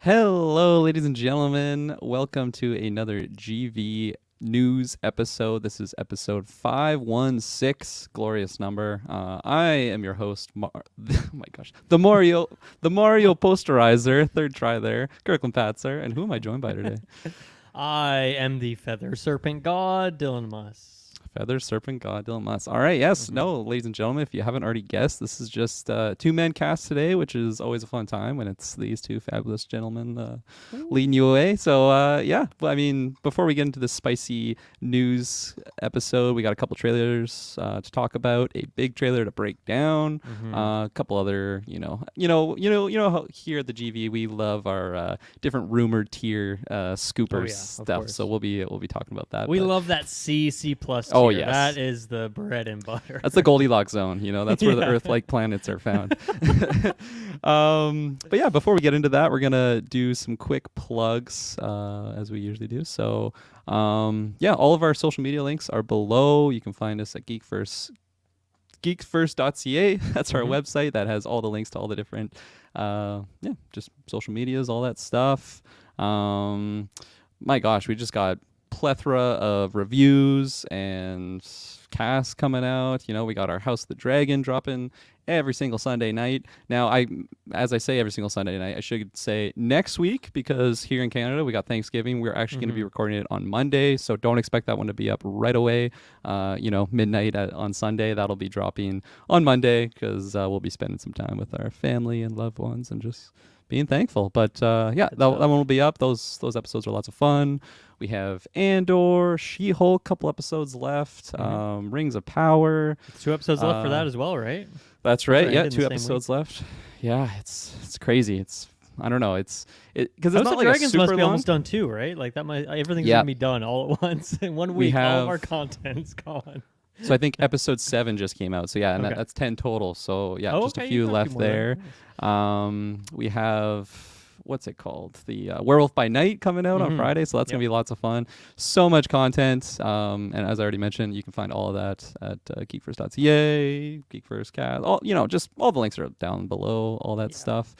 Hello, ladies and gentlemen. Welcome to another GV news episode. This is episode 516, glorious number. I am your host, oh my gosh, the Mario posterizer, third try there, Kirklin Patzer. And who am I joined by today? I am the feather serpent god, Dylan Muss. Feather Serpent God Dylan Musk. All right, yes, no, ladies and gentlemen, if you haven't already guessed, this is just two-man cast today, which is always a fun time when it's these two fabulous gentlemen leading you away. So yeah, well, I mean, before we get into the spicy news episode, we got a couple trailers to talk about, a big trailer to break down, a couple other, how here at the GV we love our different rumored tier scoopers stuff. So we'll be talking about that. We love that C plus. Oh, yes. That is the bread and butter. That's the Goldilocks zone. That's where the Earth-like planets are found. But yeah, before we get into that, we're going to do some quick plugs as we usually do. So yeah, all of our social media links are below. You can find us at GeekVerse.ca. That's our website that has all the links to all the different, just social medias, all that stuff. My gosh, we just got plethora of reviews and casts coming out. We got our House of the Dragon dropping every single Sunday night. Now, as I say every single Sunday night, I should say next week, because here in Canada we got Thanksgiving. We're actually going to be recording it on Monday, so don't expect that one to be up right away. Midnight on Sunday. That'll be dropping on Monday because we'll be spending some time with our family and loved ones and just being thankful. But yeah, that one will be up. Those episodes are lots of fun. We have Andor, She-Hulk, couple episodes left. Rings of Power. 2 episodes left for that as well, right? That's right. Yeah, 2 episodes left. Yeah, it's crazy. I don't know. Because it's not like Dragons a super must be long. almost done too, right? Like everything's gonna be done all at once in 1 week. All of our content's gone. So I think episode 7 just came out. So yeah, and that's 10 total. So yeah, just a few left there. We have, what's it called? The Werewolf by Night coming out on Friday. So that's going to be lots of fun. So much content. And as I already mentioned, you can find all of that at GeekVerse.ca, GeekVerse Cast. Just all the links are down below, all that stuff.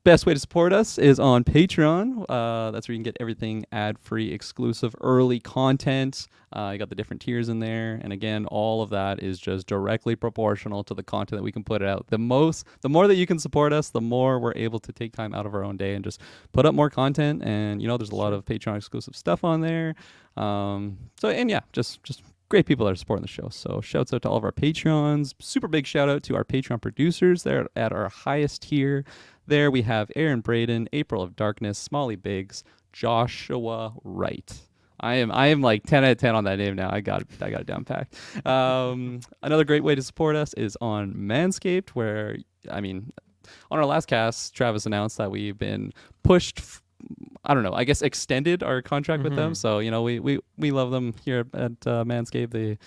Best way to support us is on Patreon. That's where you can get everything ad-free, exclusive, early content. You got the different tiers in there. And again, all of that is just directly proportional to the content that we can put out. The more that you can support us, the more we're able to take time out of our own day and just put up more content. And, there's a lot of Patreon exclusive stuff on there. Just great people that are supporting the show. So shouts out to all of our Patreons. Super big shout out to our Patreon producers. They're at our highest tier. There we have Aaron Braden, April of Darkness, Smalley Biggs, Joshua Wright. I am like 10 out of 10 on that name now. I got it down packed. Another great way to support us is on Manscaped, where, on our last cast, Travis announced that we've been pushed extended our contract with them. So, we love them here at Manscaped. They,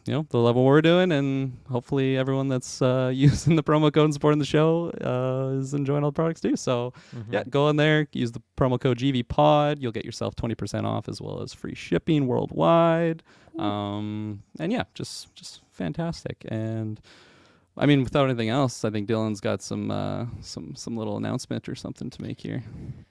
the level we're doing, and hopefully everyone that's using the promo code and supporting the show is enjoying all the products too. So yeah, go in there, use the promo code GVPOD. You'll get yourself 20% off as well as free shipping worldwide. And yeah, just fantastic. And without anything else, I think Dylan's got some little announcement or something to make here.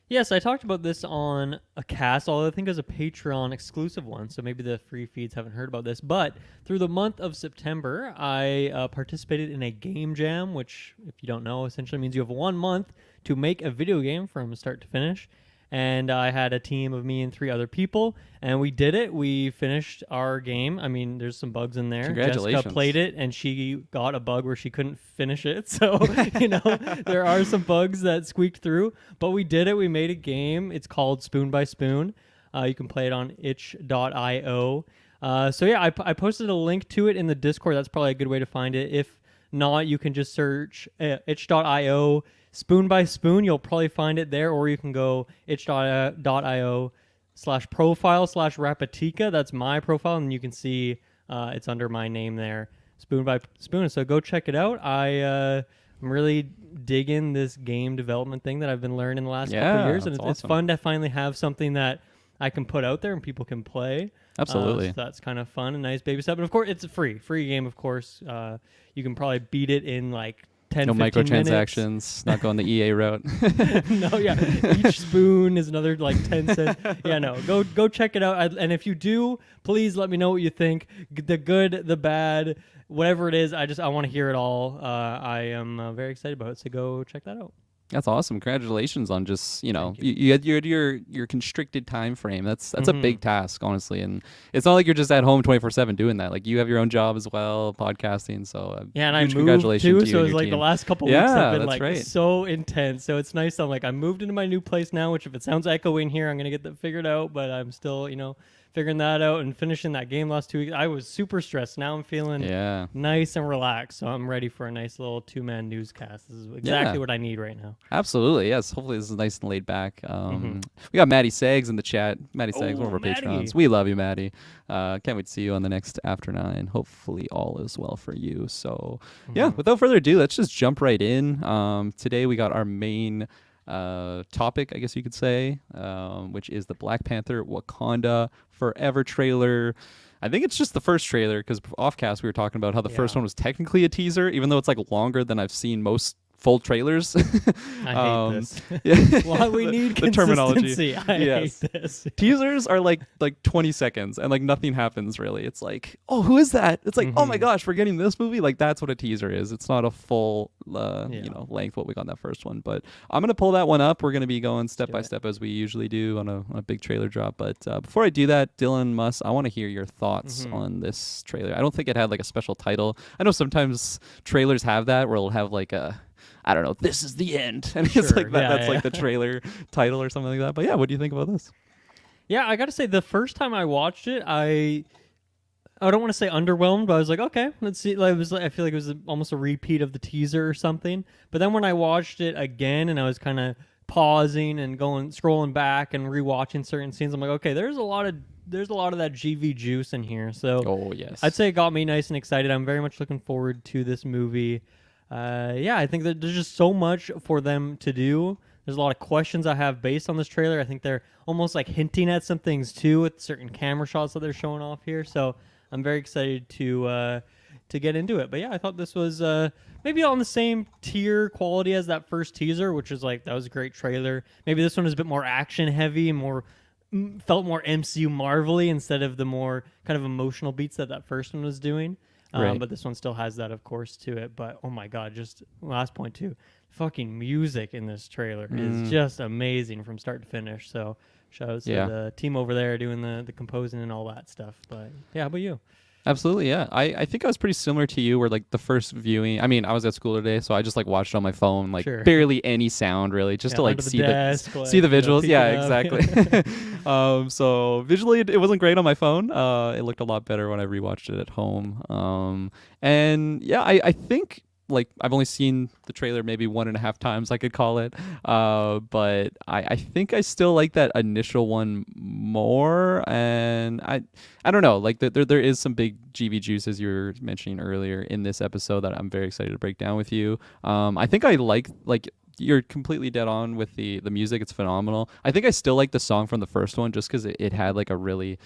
Yes, I talked about this on a cast, although I think it was a Patreon exclusive one, so maybe the free feeds haven't heard about this. But through the month of September, I participated in a game jam, which, if you don't know, essentially means you have 1 month to make a video game from start to finish. And I had a team of me and 3 other people, and we did it. We finished our game. There's some bugs in there. Congratulations. Jessica played it, and she got a bug where she couldn't finish it. So, there are some bugs that squeaked through. But we did it. We made a game. It's called Spoon by Spoon. You can play it on itch.io. So, yeah, I posted a link to it in the Discord. That's probably a good way to find it. If not, you can just search itch.io Spoon by Spoon. You'll probably find it there, or you can go itch.io/profile/Rapatika. That's my profile, and you can see it's under my name there, Spoon by Spoon. So go check it out. I'm really digging this game development thing that I've been learning the last couple of years, and it's fun to finally have something that I can put out there and people can play. Absolutely. So that's kind of fun, a nice baby step. But of course, it's a free game, of course. You can probably beat it in like 10, No 15 minutes. microtransactions, not going the EA route. No, yeah. Each spoon is another like 10 cents. Yeah, no. Go check it out. And if you do, please let me know what you think. The good, the bad, whatever it is. I want to hear it all. I am very excited about it. So go check that out. That's awesome. Congratulations on just, you know, Thank you. you had your constricted time frame. That's a big task, honestly. And it's not like you're just at home 24/7 doing that. Like you have your own job as well, podcasting. So yeah, and I huge moved congratulations too, to you so and it's your like team. the last couple Yeah, weeks have been that's like right. so intense. So it's nice. I'm like I moved into my new place now, which if it sounds echoey in here, I'm gonna get that figured out. But I'm still, figuring that out and finishing that game last 2 weeks. I was super stressed. Now I'm feeling nice and relaxed. So I'm ready for a nice little 2-man newscast. This is exactly what I need right now. Absolutely, yes. Hopefully this is nice and laid back. We got Maddie Sags in the chat. Maddie Sags, one of our patrons. We love you, Maddie. Can't wait to see you on the next After 9. Hopefully all is well for you. So yeah, without further ado, let's just jump right in. Today we got our main topic, I guess you could say, which is the Black Panther Wakanda Forever trailer. I think it's just the first trailer because offcast we were talking about how the first one was technically a teaser, even though it's like longer than I've seen most full trailers. I hate this. Yeah. Why we need the terminology. consistency. I hate this. Teasers are like 20 seconds and like nothing happens really. It's like, oh, who is that? It's like, oh my gosh, we're getting this movie. Like that's what a teaser is. It's not a full length what we got in that first one. But I'm gonna pull that one up. We're gonna be going step by step as we usually do on a big trailer drop. But before I do that, Dylan Muss, I want to hear your thoughts on this trailer. I don't think it had like a special title. I know sometimes trailers have that where it'll have like a, I don't know, this is the end. And it's like that. That's like the trailer title or something like that. But yeah, what do you think about this? Yeah, I got to say, the first time I watched it, I don't want to say underwhelmed, but I was like, okay, let's see. Like, I feel like it was almost a repeat of the teaser or something. But then when I watched it again and I was kind of pausing and scrolling back and rewatching certain scenes, I'm like, okay, there's a lot of that GV juice in here. So I'd say it got me nice and excited. I'm very much looking forward to this movie. I think that there's just so much for them to do. There's a lot of questions I have based on this trailer. I think they're almost like hinting at some things too with certain camera shots that they're showing off here. So I'm very excited to get into it. But yeah, I thought this was maybe on the same tier quality as that first teaser, which is like, that was a great trailer. Maybe this one is a bit more action heavy and felt more MCU Marvel-y instead of the more kind of emotional beats that first one was doing. But this one still has that, of course, to it. But oh my god, just last point too, fucking music in this trailer is just amazing from start to finish. So shout out to the team over there doing the composing and all that stuff. But yeah, how about you? Absolutely, yeah. I think I was pretty similar to you where like the first viewing, I mean, I was at school today, so I just like watched it on my phone, like barely any sound really, just to like see the visuals. Exactly. So visually it wasn't great on my phone. It looked a lot better when I rewatched it at home. And yeah, I think like I've only seen the trailer maybe 1.5 times, I could call it, but I think I still like that initial one more, and I don't know, like there is some big GV juice as you were mentioning earlier in this episode that I'm very excited to break down with you. I think I like you're completely dead on with the music. It's phenomenal. I think I still like the song from the first one just because it had like a really,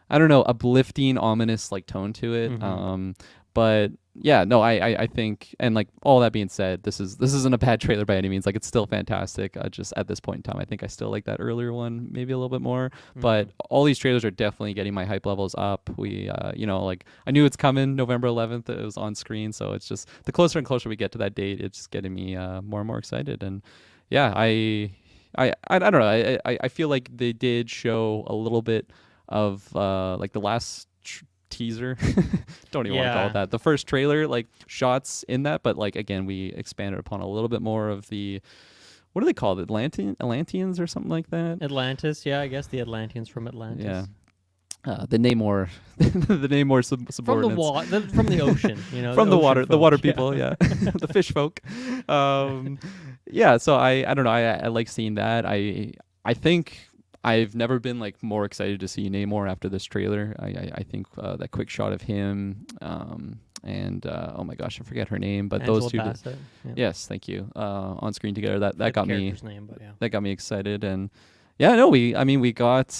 I don't know, uplifting, ominous like tone to it. But yeah, no, I think, and like all that being said, this isn't a bad trailer by any means. Like it's still fantastic. Just at this point in time, I think I still like that earlier one maybe a little bit more. But all these trailers are definitely getting my hype levels up. We, like I knew it's coming November 11th. It was on screen, so it's just the closer and closer we get to that date, it's just getting me more and more excited. And yeah, I don't know. I feel like they did show a little bit of like the last teaser don't even want to call it that, the first trailer, like shots in that, but like again we expanded upon a little bit more of the, what do they call it, Atlanteans or something like that. Atlantis, yeah, I guess the Atlanteans from Atlantis. The Namor the Namor subordinates from the ocean, from the water people, the fish folk. So I don't know, I like seeing that. I think I've never been like more excited to see Namor after this trailer. I think that quick shot of him and oh my gosh, I forget her name, but Angela those two Bassett, yes, thank you, on screen together, that got me name, but that got me excited. And yeah, no, we got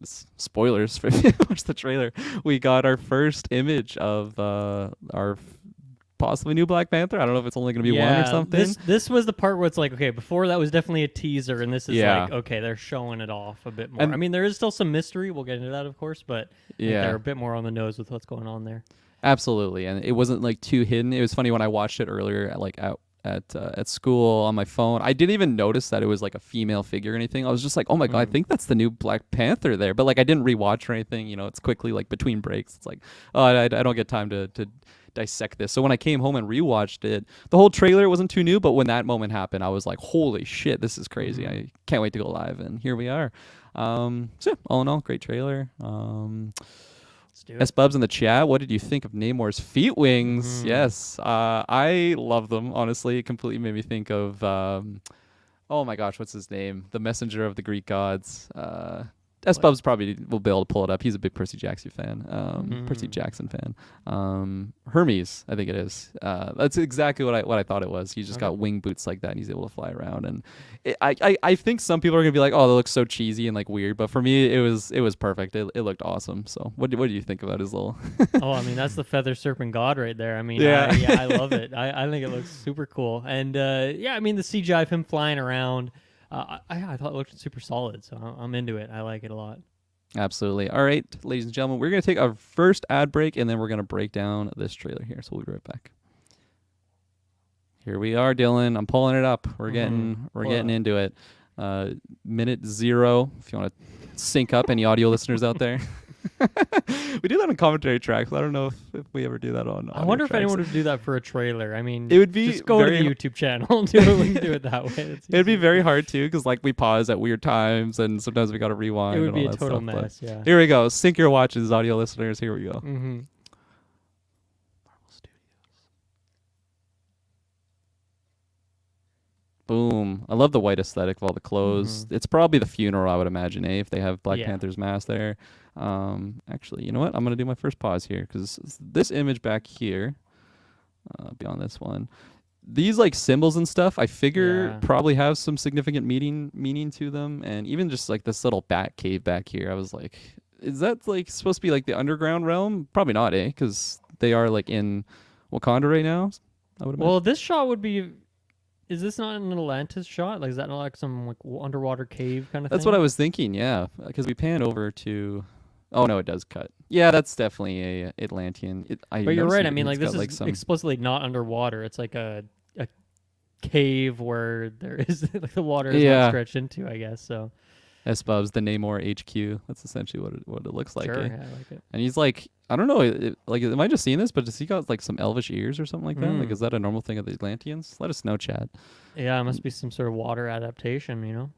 spoilers for if you watch the trailer. We got our first image of our possibly new Black Panther. I don't know if it's only going to be one or something. This was the part where it's like, okay, before that was definitely a teaser, and this is Yeah. like, okay, they're showing it off a bit more. And- I mean, there is still some mystery. We'll get into that, of course, but I think Yeah. they're a bit more on the nose with what's going on there. Absolutely, and it wasn't like too hidden. It was funny when I watched it earlier, at school on my phone. I didn't even notice that it was like a female figure or anything. I was just like, oh my god, I think that's the new Black Panther there. But like, I didn't rewatch or anything. You know, it's quickly like between breaks. It's like, oh, I don't get time to dissect this. So when I came home and rewatched it, the whole trailer wasn't too new. But when that moment happened, I was like, holy shit, this is crazy. I can't wait to go live, and here we are. So yeah, all in all, great trailer. S Bubs in the chat, what did you think of Namor's feet wings? Yes, I love them. Honestly, it completely made me think of oh my gosh, what's his name? The messenger of the Greek gods. S Bubs probably will be able to pull it up. He's a big Percy Jackson fan. Percy Jackson fan. Hermes, I think it is. That's exactly what I thought it was. He's just got wing boots like that, and he's able to fly around. And I think some people are gonna be like, oh, that looks so cheesy and like weird, but for me, it was perfect. It looked awesome. So what do you think about his little? Oh, I mean, that's the feather serpent god right there. I mean, Yeah. I love it. I think it looks super cool. And yeah, I mean, the CGI of him flying around. I thought it looked super solid, so I'm into it. I like it a lot. Absolutely. All right, ladies and gentlemen, we're going to take our first ad break, and then we're going to break down this trailer here. So we'll be right back. Here we are, Dylan. I'm pulling it up. We're getting into it. Minute 0, if you want to sync up any audio listeners out there. We do that on commentary tracks. I don't know if we ever do that on. I wonder if tracks. anyone would do that for a trailer. I mean, it would be just go to the YouTube channel and do it. We can do it that way. It'd be very hard too, because like we pause at weird times, and sometimes we got to rewind. It would and be all a that total stuff, mess. Yeah. Here we go. Sync your watches, audio listeners. Here we go. Mm-hmm. Boom. I love the white aesthetic of all the clothes. It's probably the funeral, I would imagine, if they have Black Panther's mask there. Actually, you know what? I'm going to do my first pause here, because this image back here, beyond this one, these like symbols and stuff, I figure probably have some significant meaning to them. And even just like this little bat cave back here, I was like, is that like supposed to be like the underground realm? Probably not, because they are like in Wakanda right now, I would imagine. Well, this shot would be... Is this not an Atlantis shot? Like, is that not like some like underwater cave kind of thing? That's what I was thinking, yeah. Because we pan over to... Oh, no, it does cut. Yeah, that's definitely a Atlantean. But you're right. I mean, like, this is explicitly not underwater. It's like a cave where there is... like the water is not stretched into, I guess, so... S-Bubs, the Namor HQ. That's essentially what it looks like. Sure, yeah, I like it. And he's like, I don't know, like, am I just seeing this? But does he got like some elvish ears or something like that? Like, is that a normal thing of the Atlanteans? Let us know, chat. Yeah, it must be some sort of water adaptation, you know?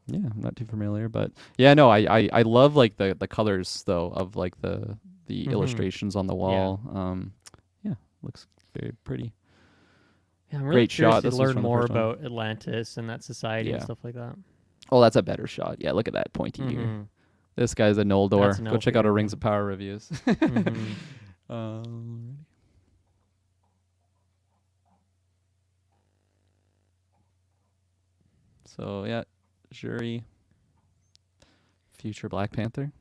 Yeah, I'm not too familiar, but yeah, no, I love like the colors though of like the illustrations on the wall. Yeah, looks very pretty. Yeah, I'm really Great curious shot. to This was learn from the more first one. about Atlantis and that society and stuff like that. Oh, that's a better shot. Yeah, look at that pointy ear. This guy's a Noldor. Go check out our Rings of Power reviews. So yeah, Shuri, future Black Panther.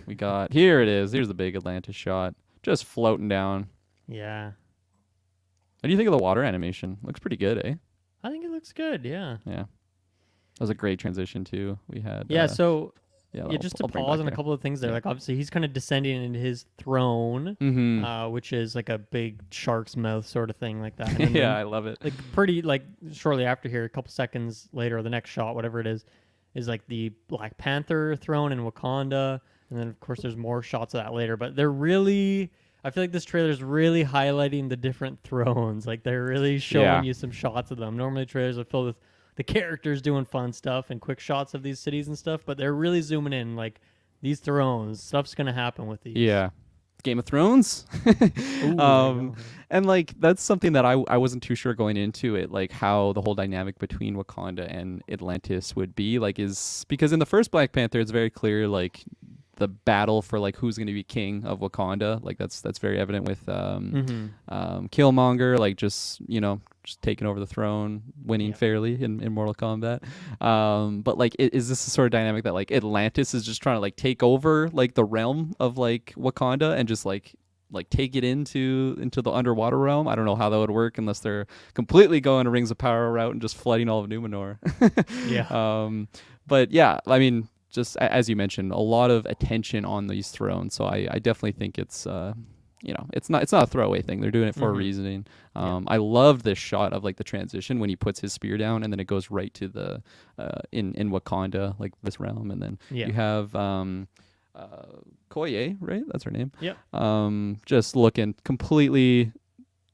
We got, here it is. Here's the big Atlantis shot, just floating down. Yeah. What do you think of the water animation? Looks pretty good, eh? I think it looks good. Yeah. Yeah. That was a great transition too. We had so I'll just to bring pause back on a here. couple of things there. Like obviously he's kind of descending into his throne, which is like a big shark's mouth sort of thing like that. And yeah, then, I love it. like pretty like shortly after here, a couple seconds later, or the next shot, whatever it is like the Black Panther throne in Wakanda, and then of course there's more shots of that later. But they're really, I feel like this trailer is really highlighting the different thrones. Like they're really showing you some shots of them. Normally trailers are filled with the characters doing fun stuff and quick shots of these cities and stuff, but they're really zooming in, like, these thrones, stuff's gonna happen with these. Yeah. Game of Thrones. Ooh, and like that's something that I wasn't too sure going into it, like how the whole dynamic between Wakanda and Atlantis would be, like, is because in the first Black Panther it's very clear like the battle for like who's going to be king of Wakanda, like that's very evident with Killmonger, like just taking over the throne, winning fairly in Mortal Kombat. But like, is this the sort of dynamic that like Atlantis is just trying to like take over like the realm of like Wakanda and just like like take it into the underwater realm. I don't know how that would work unless they're completely going a Rings of Power route and just flooding all of Numenor. Yeah. But yeah, I mean, just as you mentioned, a lot of attention on these thrones. So I definitely think it's it's not a throwaway thing. They're doing it for a reasoning. I love this shot of like the transition when he puts his spear down and then it goes right to the in Wakanda, like this realm, and then you have Koye, right? That's her name. Yep. Just looking completely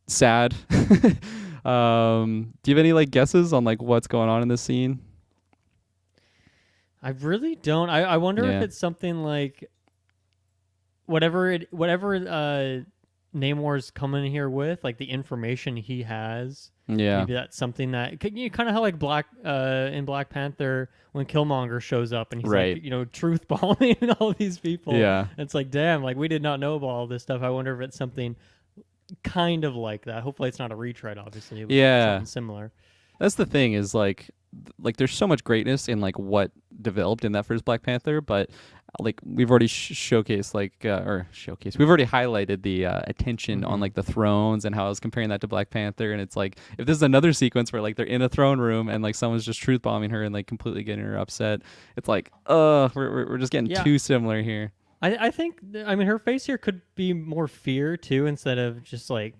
sad. Do you have any like guesses on like what's going on in this scene? I really don't. I wonder if it's something like whatever Namor's coming here with, like the information he has. Yeah. Maybe that's something that you kind of how like in Black Panther when Killmonger shows up and he's like, truth bombing all these people. Yeah. And it's like, damn, like we did not know about all this stuff. I wonder if it's something kind of like that. Hopefully it's not a retread, obviously. It was something similar. That's the thing is like there's so much greatness in like what developed in that first Black Panther, but like we've already showcased we've already highlighted the attention on like the thrones and how I was comparing that to Black Panther, and it's like if this is another sequence where like they're in a throne room and like someone's just truth bombing her and like completely getting her upset, it's like we're just getting too similar here. I think her face here could be more fear too instead of just like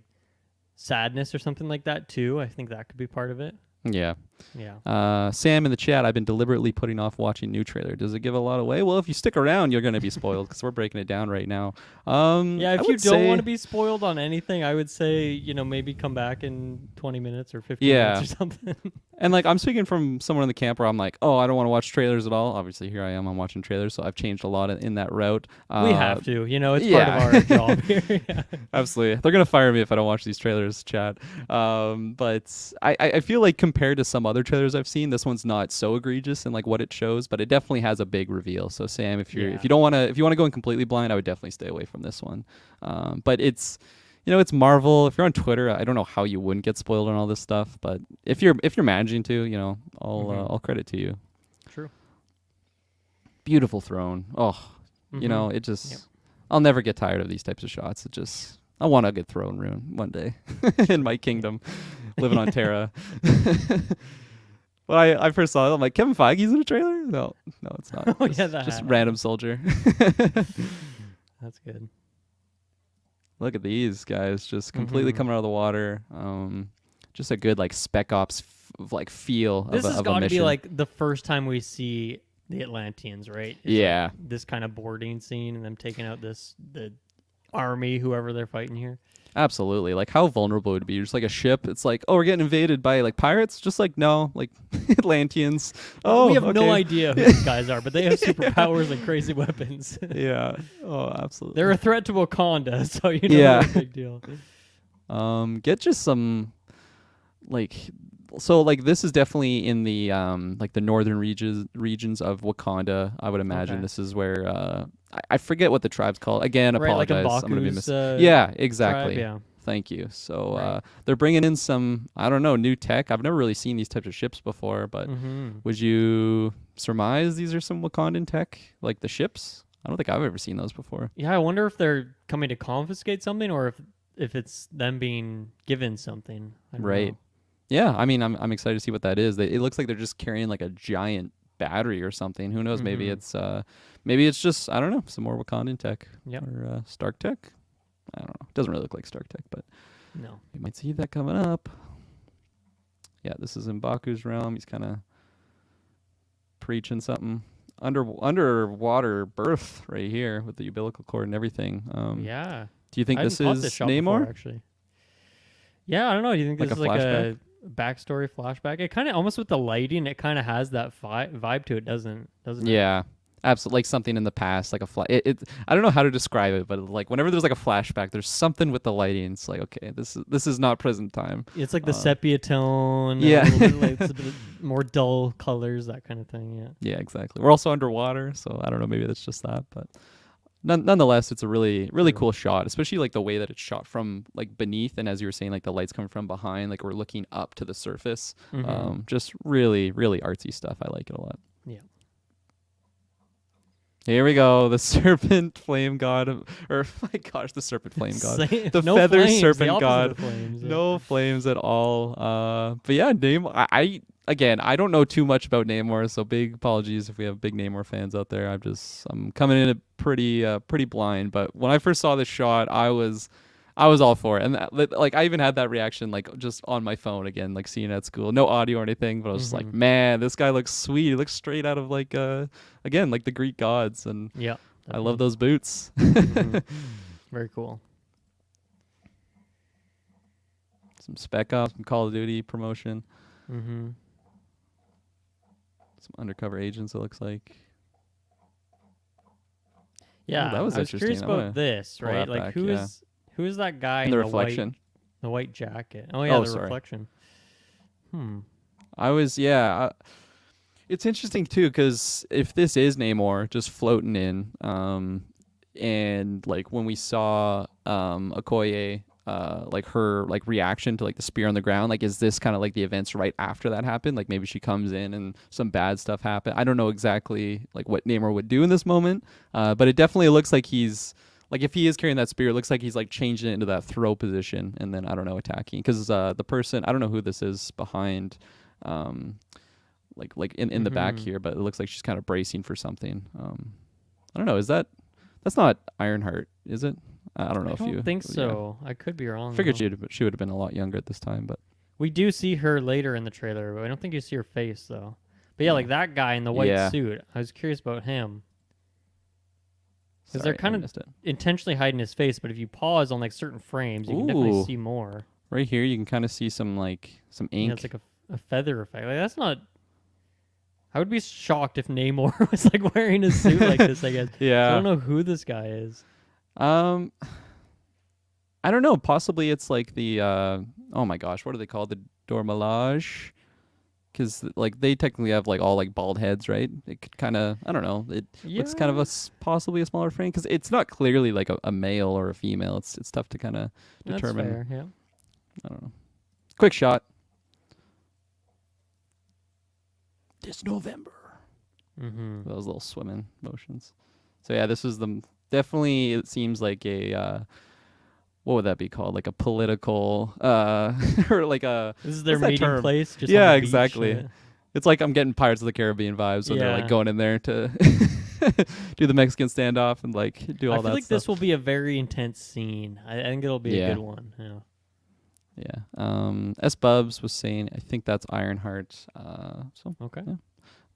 sadness or something like that too. I think that could be part of it. Yeah. Yeah. Sam in the chat, I've been deliberately putting off watching new trailer. Does it give a lot away? Well, if you stick around, you're going to be spoiled because we're breaking it down right now. If you don't want to be spoiled on anything, I would say, maybe come back in 20 minutes or 15 minutes or something. And like I'm speaking from someone in the camp where I'm like, oh, I don't want to watch trailers at all. Obviously, here I am. I'm watching trailers, so I've changed a lot in that route. We have to, it's part of our job here. Absolutely, they're gonna fire me if I don't watch these trailers, chat. But I feel like compared to some other trailers I've seen, this one's not so egregious in like what it shows, but it definitely has a big reveal. So Sam, if you want to go in completely blind, I would definitely stay away from this one. But it's. It's Marvel. If you're on Twitter, I don't know how you wouldn't get spoiled on all this stuff. But if you're managing to, I'll credit to you. True. Beautiful throne. Oh, it just. I'll never get tired of these types of shots. I want a good throne room one day in my kingdom, living on Terra. Well, I first saw it. I'm like, Kevin Feige's in a trailer? No, it's not. Oh, just random soldier. That's good. Look at these guys just completely coming out of the water. Just a good like Spec Ops feel this of a mission. This has got to be like the first time we see the Atlanteans, right? Like this kind of boarding scene and them taking out the army, whoever they're fighting here. Absolutely. Like how vulnerable would it be? Just like a ship. It's like, oh, we're getting invaded by like pirates. Just like no, like Atlanteans. Oh, we have no idea who these guys are, but they have superpowers and crazy weapons. Yeah. Oh, absolutely. They're a threat to Wakanda, so they're a big deal. Get just some like. So like this is definitely in the like the northern regions of Wakanda. I would imagine this is where I forget what the tribe's called. Again, apologize. Like I'm gonna be exactly. Tribe, yeah. Thank you. So they're bringing in some new tech. I've never really seen these types of ships before, but would you surmise these are some Wakandan tech, like the ships? I don't think I've ever seen those before. Yeah, I wonder if they're coming to confiscate something or if it's them being given something. I don't know. Yeah, I mean, I'm excited to see what that is. It looks like they're just carrying like a giant battery or something. Who knows? Maybe it's just I don't know, some more Wakandan tech or Stark tech. I don't know. It doesn't really look like Stark tech, but no, you might see that coming up. Yeah, this is in Baku's realm. He's kind of preaching something. Underwater birth right here with the umbilical cord and everything. Do you think this is Namor? Before, actually. Yeah, I don't know. Do you think this is like a backstory flashback? It kind of almost with the lighting, it kind of has that vibe to it, doesn't it? Yeah, absolutely. Like something in the past, like a I don't know how to describe it, but like whenever there's like a flashback, there's something with the lighting. It's like, okay, this is not present time. It's like the sepia tone. Yeah, it's a bit more dull colors, that kind of thing. Yeah. Yeah, exactly. We're also underwater, so I don't know. Maybe that's just that, but. Nonetheless, it's a really cool shot, especially like the way that it's shot from like beneath, and as you were saying, like the lights coming from behind, like we're looking up to the surface. Just really artsy stuff. I like it a lot. Yeah. Here we go. The serpent flame god, or my gosh, the serpent flame god, the no feather flames, serpent the opposite god. of flames, yeah. No flames at all. But yeah, I again, I don't know too much about Namor, so big apologies if we have big Namor fans out there. I'm coming in pretty blind. But when I first saw this shot, I was all for it, and like I even had that reaction like just on my phone again, like seeing it at school, no audio or anything, but I was just like, man, this guy looks sweet. He looks straight out of like again like the Greek gods, and Yeah, I love those boots. Very cool. Some Spec Ops, some Call of Duty promotion, some undercover agents. It looks like. Yeah, that was I was curious interesting. about this, pull right? that Like back, who yeah. is that guy in the reflection. the white jacket? Oh yeah, Oh, the sorry. reflection. It's interesting too, because if this is Namor just floating in, and like when we saw Okoye, like her like reaction to like the spear on the ground, like is this kind of like the events right after that happened? Like maybe she comes in and some bad stuff happened. I don't know exactly like what Namor would do in this moment, but it definitely looks like he's like, if he is carrying that spear, it looks like he's like changing it into that throw position, and then I don't know, attacking, because the person, I don't know who this is behind, like in the back here, but it looks like she's kind of bracing for something. I don't know. That's not Ironheart, is it? I don't know I if don't you think so. I could be wrong. figured though. she would have been a lot younger at this time, but We do see her later in the trailer, but I don't think you see her face though. But yeah, like that guy in the white suit. I was curious about him. Because they're kind of intentionally hiding his face, but if you pause on like certain frames, you can definitely see more. Right here, you can kind of see some ink. Yeah, it's like a feather effect. Like that's not. I would be shocked if Namor was like wearing a suit like this. I guess. Yeah. So I don't know who this guy is. I don't know. Possibly it's like the oh my gosh, what are they called? The Dormelage. Because like they technically have like all like bald heads, right? It could kind of, I don't know. It looks kind of possibly a smaller frame, because it's not clearly like a male or a female. It's tough to kind of determine. That's fair, yeah. I don't know. Quick shot. This November. Those little swimming motions. So yeah, this is definitely. It seems like a. What would that be called? Like a political, or like a. This is their meeting place. Just yeah, on the beach, exactly. yeah. It's like I'm getting Pirates of the Caribbean vibes when they're like going in there to do the Mexican standoff and like do all that stuff. I feel like this will be a very intense scene. I think it'll be a good one. Yeah. Yeah. S. Bubs was saying, I think that's Ironheart. So okay. Yeah.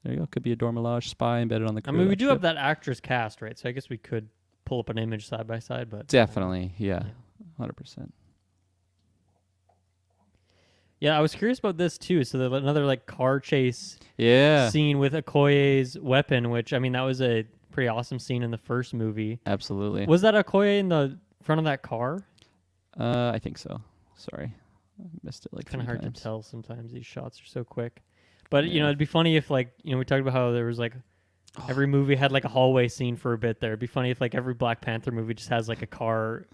There you go. Could be a Dormelage spy embedded on the crew. I mean, we do have that actress cast, right? So I guess we could pull up an image side by side, but definitely, yeah. 100%. Yeah, I was curious about this too. So another like car chase scene with Okoye's weapon, which I mean that was a pretty awesome scene in the first movie. Absolutely. Was that Okoye in the front of that car? I think so. Sorry, I missed it like kind of hard times. to tell sometimes. These shots are so quick. But you know, it'd be funny if like we talked about how there was like every movie had like a hallway scene for a bit there. It'd be funny if like every Black Panther movie just has like a car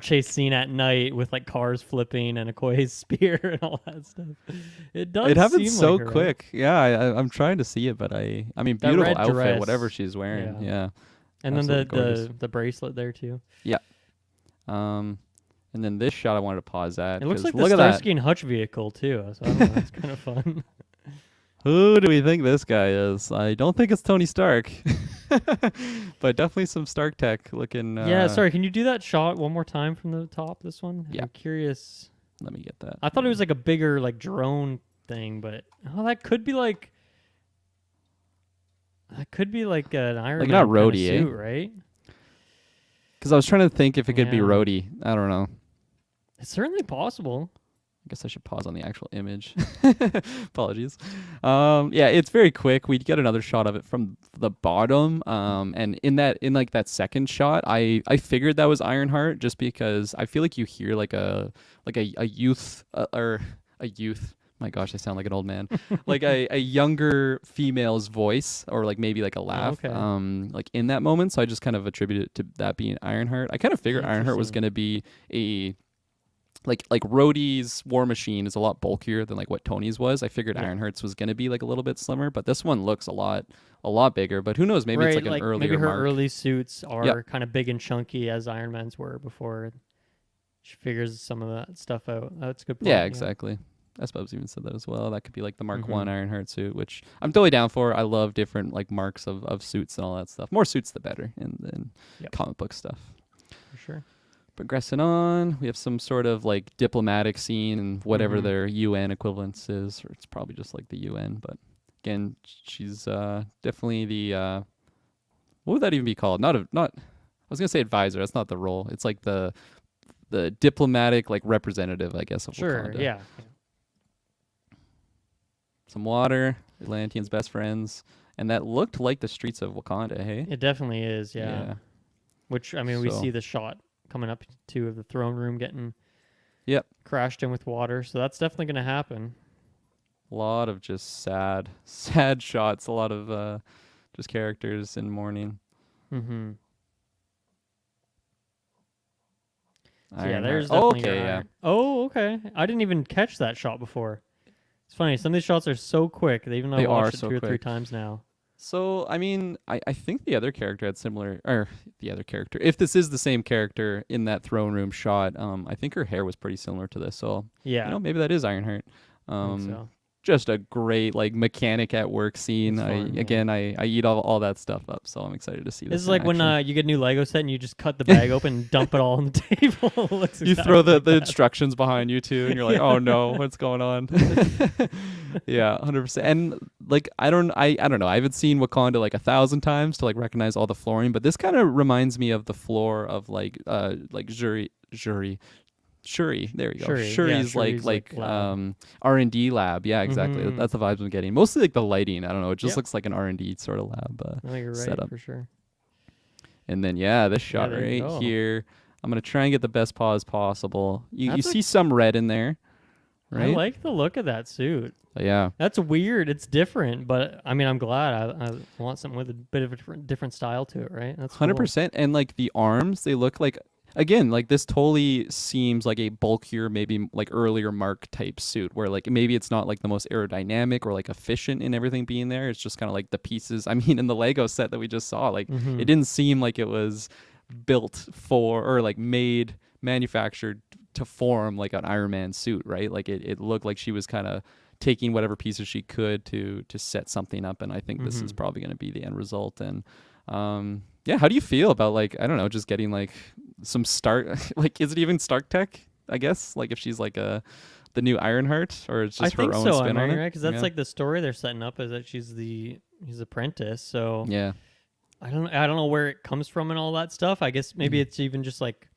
chase scene at night with like cars flipping and Okoye's spear and all that stuff. It does. It happens so like her, quick. right? Yeah, I'm trying to see it, but I mean, That beautiful red outfit, dress. whatever she's wearing. Yeah. And then Absolutely the bracelet there too. Yeah. And then this shot I wanted to pause at. It looks like look the at that. Starsky and Hutch vehicle too. So I don't know, it's kind of fun. Who do we think this guy is? I don't think it's Tony Stark, but definitely some Stark tech looking. Yeah, sorry. Can you do that shot one more time from the top? This one. Yeah. I'm curious. Let me get that. I thought it was like a bigger like drone thing, but that could be like. That could be like an Iron like Man not Rhodey, suit, right? Because I was trying to think if it could be Rhodey. I don't know. It's certainly possible. I guess I should pause on the actual image. Apologies. Yeah, it's very quick. We get another shot of it from the bottom. And in like that second shot, I figured that was Ironheart just because I feel like you hear like a youth or a youth. My gosh, I sound like an old man. Like a younger female's voice, or like maybe like a laugh. Like in that moment. So I just kind of attribute it to that being Ironheart. I kind of figured Ironheart was going to be like Rhodey's War Machine is a lot bulkier than like what Tony's was. I figured Yeah. Ironheart's was gonna be like a little bit slimmer, but this one looks a lot bigger. But who knows? Maybe it's like an earlier maybe her mark. early suits are Yep. kind of big and chunky as Iron Man's were before she figures some of that stuff out. That's a good point. Yeah, exactly. Bubs even said that as well. That could be like the Mark Mhm. One Ironheart suit, which I'm totally down for. I love different like marks of suits and all that stuff. More suits, the better in Yep. comic book stuff. For sure. Progressing on, we have some sort of like diplomatic scene and whatever Mhm. their UN equivalence is, or it's probably just like the UN. But again, she's definitely the what would that even be called? Not. I was gonna say advisor. That's not the role. It's like the diplomatic like representative, I guess. Of Sure. Wakanda. Yeah. Some water. Atlanteans' best friends, and that looked like the streets of Wakanda. Hey. It definitely is. Yeah. Which I mean, we So- see the shot coming up to of the throne room getting Yep. crashed in with water, so that's definitely going to happen. A lot of just sad shots. A lot of just characters in mourning. Mm-hmm. So yeah, Ironheart. there's Oh, definitely okay, your yeah. Iron. Oh, okay. I didn't even catch that shot before. It's funny. Some of these shots are so quick. Even though They I've are watched it so 2 or 3 quick. times now. So, I mean, I think the other character had similar, or the other character, if this is the same character in that throne room shot, I think her hair was pretty similar to this. So, Yeah. maybe that is Ironheart. I think so. Just a great like mechanic at work scene. It's fun, yeah. Again, I eat all that stuff up, so I'm excited to see this. This is in like when action. you get a new Lego set and you just cut the bag open and dump it all on the table. It looks You exactly throw the like that. instructions behind you too, and you're like, oh no, what's going on? Yeah, 100%. And like I don't know. I haven't seen Wakanda like 1,000 times to like recognize all the flooring, but this kind of reminds me of the floor of like Shuri, there you go. Shuri, yeah, Shuri's Shuri's, like lab. R&D lab. Yeah, exactly. Mhm. That's the vibes I'm getting. Mostly like the lighting. I don't know. It just Yep. looks like an R&D sort of lab I think you're right setup. for sure. And then this shot there you right go. here. I'm gonna try and get the best pause possible. You That's a- see some red in there, right? I like the look of that suit. Yeah. That's weird. It's different, but I mean, I'm glad. I want something with a bit of a different style to it, right? That's cool. 100%. And like the arms, they look like, again, like this totally seems like a bulkier, maybe like earlier Mark type suit where like maybe it's not like the most aerodynamic or like efficient in everything being there. It's just kind of like the pieces. I mean, in the Lego set that we just saw, like Mhm. it didn't seem like it was built for or like manufactured to form like an Iron Man suit, right? Like it looked like she was kind of taking whatever pieces she could to set something up, and I think this is Mhm. probably going to be the end result. And yeah, how do you feel about like, I don't know, just getting like some Stark like, is it even Stark tech, I guess, like if she's like the new Ironheart, or it's I just her think own so. spin on it, Right? Because that's Yeah. like the story they're setting up is that she's his apprentice. So Yeah. I don't know where it comes from and all that stuff. I guess maybe Mhm. it's even just like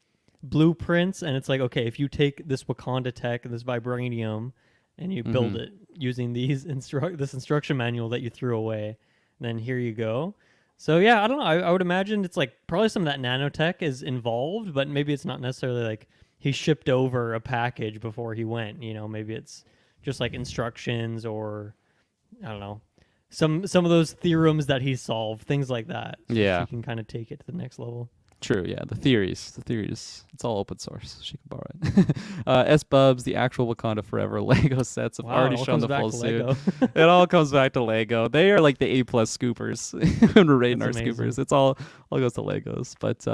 blueprints, and it's like, okay, if you take this Wakanda tech, this vibranium, and you build Mhm. it using this instruction manual that you threw away, then here you go. So yeah, I don't know. I would imagine it's like probably some of that nanotech is involved, but maybe it's not necessarily like he shipped over a package before he went. Maybe it's just like instructions, or I don't know, some of those theorems that he solved, things like that. So Yeah. she can kind of take it to the next level. True, yeah. The theories, it's all open source. She can borrow it. S-Bubs, the actual Wakanda Forever Lego sets have Wow, already it all shown comes the back full to suit. Lego. It all comes back to Lego. They are like the A+ scoopers when we're rating That's our amazing. scoopers. It's all goes to Legos. But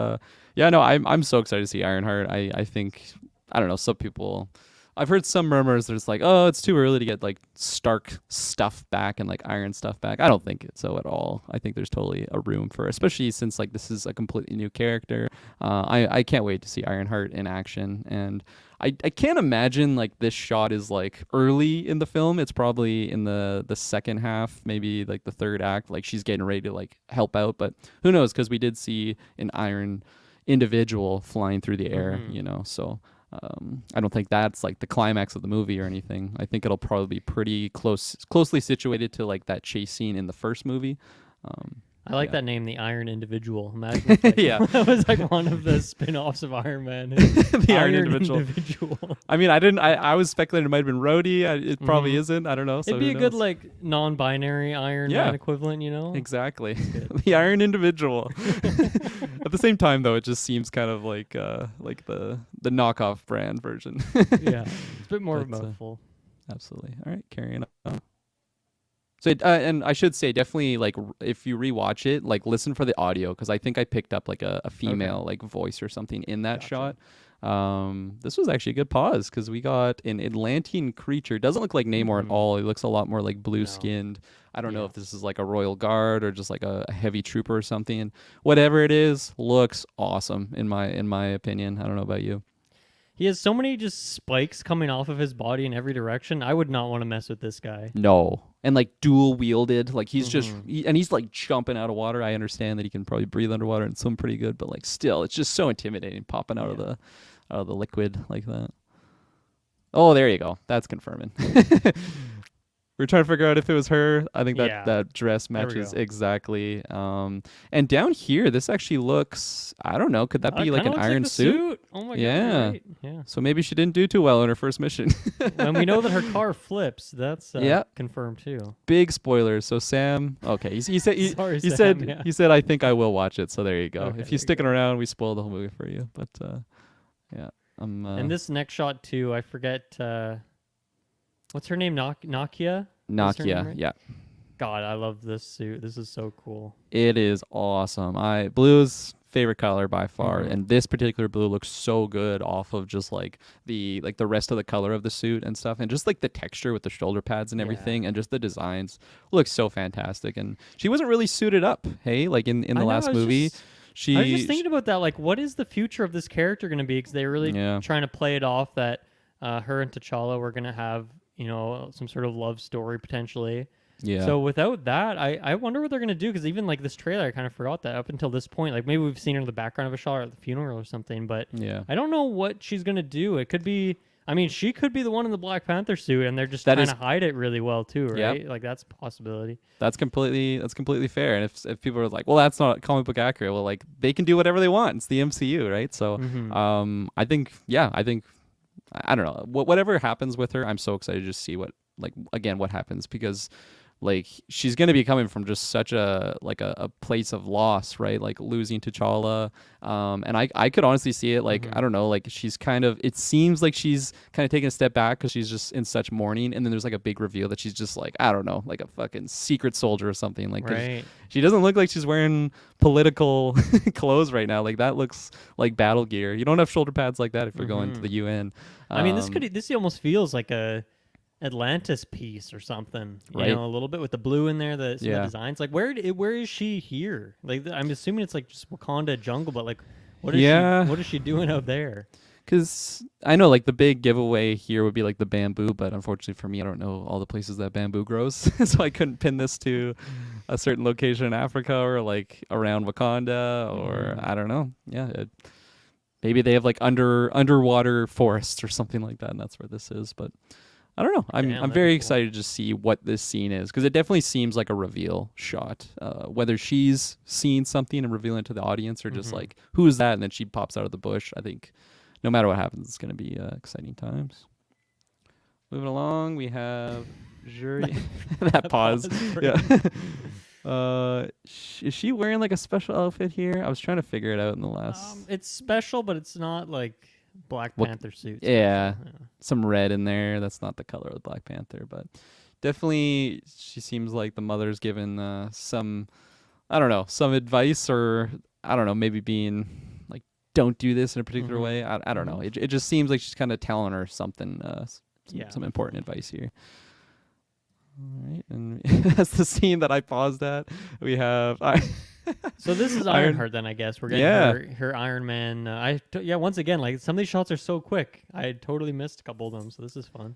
yeah, no, I'm so excited to see Ironheart. I think, I don't know, some people, I've heard some murmurs there's like, oh, it's too early to get like Stark stuff back and like Iron stuff back. I don't think so at all. I think there's totally a room for, especially since like this is a completely new character. I can't wait to see Ironheart in action, and I can't imagine like this shot is like early in the film. It's probably in the second half, maybe like the third act, like she's getting ready to like help out, but who knows, because we did see an Iron individual flying through the air, Mhm. so I don't think that's like the climax of the movie or anything. I think it'll probably be pretty closely situated to like that chase scene in the first movie. I like Yeah. that name, the Iron Individual. Imagine if, like, Yeah. that was like one of the spin-offs of Iron Man. The Iron Individual. Individual. I mean, I was speculating it might have been Rhodey. It probably Mhm. isn't. I don't know. So It'd be who a good knows? like non-binary Iron Yeah. Man equivalent, Exactly. good. The Iron Individual. the same time, though, it just seems kind of like the knockoff brand version. Yeah, it's a bit more But, mouthful. Absolutely. All right, carrying on. So, and I should say, definitely, like, if you rewatch it, like, listen for the audio, because I think I picked up, like, a female, like, voice or something in that Gotcha. shot. This was actually a good pause, because we got an Atlantean creature. Doesn't look like Namor at all. He looks a lot more like blue-skinned. I don't know Yeah. if this is, like, a royal guard or just, like, a heavy trooper or something. Whatever it is, looks awesome, in my opinion. I don't know about you. He has so many just spikes coming off of his body in every direction. I would not want to mess with this guy. No. And like dual wielded, like he's just, Mhm. and he's like jumping out of water. I understand that he can probably breathe underwater and swim pretty good, but like still, it's just so intimidating popping out of the liquid like that. Oh, there you go. That's confirming. We were trying to figure out if it was her. I think that dress There we matches go. exactly. And down here, this actually looks, I don't know, could that be like Kinda an looks iron the suit? Oh my god, Yeah. you're right. Yeah. So maybe she didn't do too well in her first mission. And we know that her car flips. That's Yeah. confirmed too. Big spoilers. So Sam, okay, he said Sorry, he Sam, said yeah. he said I think I will watch it. So there you go. Okay, If there you're you sticking around, we spoiled the whole movie for you. But yeah, I'm. And this next shot too, I forget what's her name? Nakia? Is her name Nokia, right? yeah, God, I love this suit. This is so cool. it is awesome. Blue's favorite color by far, Mhm. and this particular blue looks so good off of just like the rest of the color of the suit and stuff, and just like the texture with the shoulder pads and everything, Yeah. and just the designs looks so fantastic. And she wasn't really suited up, hey, like in the I know, last movie. I was just thinking about that. Like, what is the future of this character going to be? Because they're really Yeah. trying to play it off that her and T'Challa were going to have, some sort of love story potentially. Yeah. So without that, I wonder what they're going to do. Because even like this trailer, I kind of forgot that up until this point. Like maybe we've seen her in the background of a shot at the funeral or something. But Yeah. I don't know what she's going to do. It could be. I mean, she could be the one in the Black Panther suit, and they're just That trying is- to hide it really well too, Yep. right? Like that's a possibility. That's completely fair. And if people are like, well, that's not comic book accurate, well, like they can do whatever they want. It's the MCU, right? So, Mhm. I think I don't know. Whatever happens with her, I'm so excited to just see what happens, because like she's gonna be coming from just such a place of loss, right? Like losing T'Challa, and I could honestly see it. Like I don't know, like she's kind of. It seems like she's kind of taking a step back because she's just in such mourning, and then there's like a big reveal that she's just like, I don't know, like a fucking secret soldier or something. Like 'cause Right. she doesn't look like she's wearing political clothes right now. Like that looks like battle gear. You don't have shoulder pads like that if you're going to the UN. I mean, this almost feels like a Atlantis piece or something, Right. a little bit with the blue in there, the Yeah. designs. Like, where is she here? Like, I'm assuming it's like just Wakanda jungle, but like, what is she doing out there? Because I know like the big giveaway here would be like the bamboo, but unfortunately for me, I don't know all the places that bamboo grows, so I couldn't pin this to a certain location in Africa or like around Wakanda or I don't know. Yeah, maybe they have like underwater forests or something like that, and that's where this is. But I don't know. I'm that'd very be cool. excited to see what this scene is, because it definitely seems like a reveal shot. Whether she's seeing something and revealing it to the audience, or just like who's that, and then she pops out of the bush. I think no matter what happens, it's going to be exciting times. Moving along, we have Jury. that pause. Yeah. Is she wearing like a special outfit here? I was trying to figure it out in the last. It's special, but it's not like Black Panther suits. Yeah. Some red in there. That's not the color of the Black Panther, but definitely she seems like the mother's given some, I don't know, some advice, or I don't know, maybe being like, don't do this in a particular way. I don't know. It just seems like she's kind of telling her something, some important advice here. All right, and that's the scene that I paused at. We have. So this is Ironheart, then I guess we're getting her Iron Man. Once again, like some of these shots are so quick. I totally missed a couple of them, so this is fun.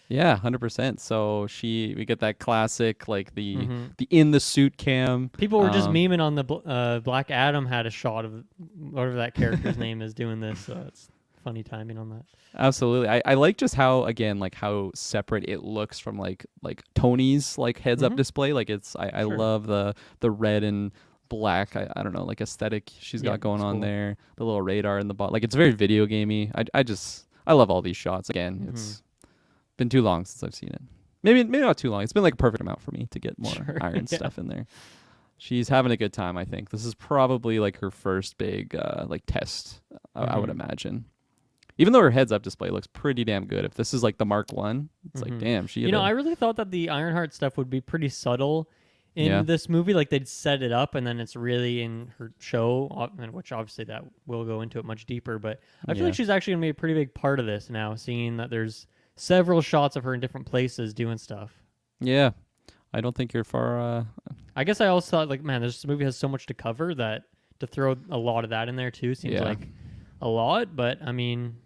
Yeah, 100%. So we get that classic like the in the suit cam. People were just memeing on the Black Adam had a shot of whatever that character's name is doing this, so it's funny timing on that. Absolutely. I like just how, again, like how separate it looks from like Tony's like heads up display. Like I love the red and black, I don't know, like aesthetic she's got going on there. The little radar in the bottom. Like it's very video gamey. I love all these shots. Again, it's been too long since I've seen it. Maybe not too long. It's been like a perfect amount for me to get more iron stuff in there. She's having a good time, I think. This is probably like her first big like test, I would imagine. Even though her heads-up display looks pretty damn good. If this is like the Mark 1, it's like, damn, she... I really thought that the Ironheart stuff would be pretty subtle in Yeah. this movie. Like, they'd set it up, and then it's really in her show, which obviously that will go into it much deeper. But I feel like she's actually going to be a pretty big part of this now, seeing that there's several shots of her in different places doing stuff. Yeah. I don't think you're far... I guess I also thought, like, man, this movie has so much to cover that to throw a lot of that in there, too, seems like a lot. But, I mean...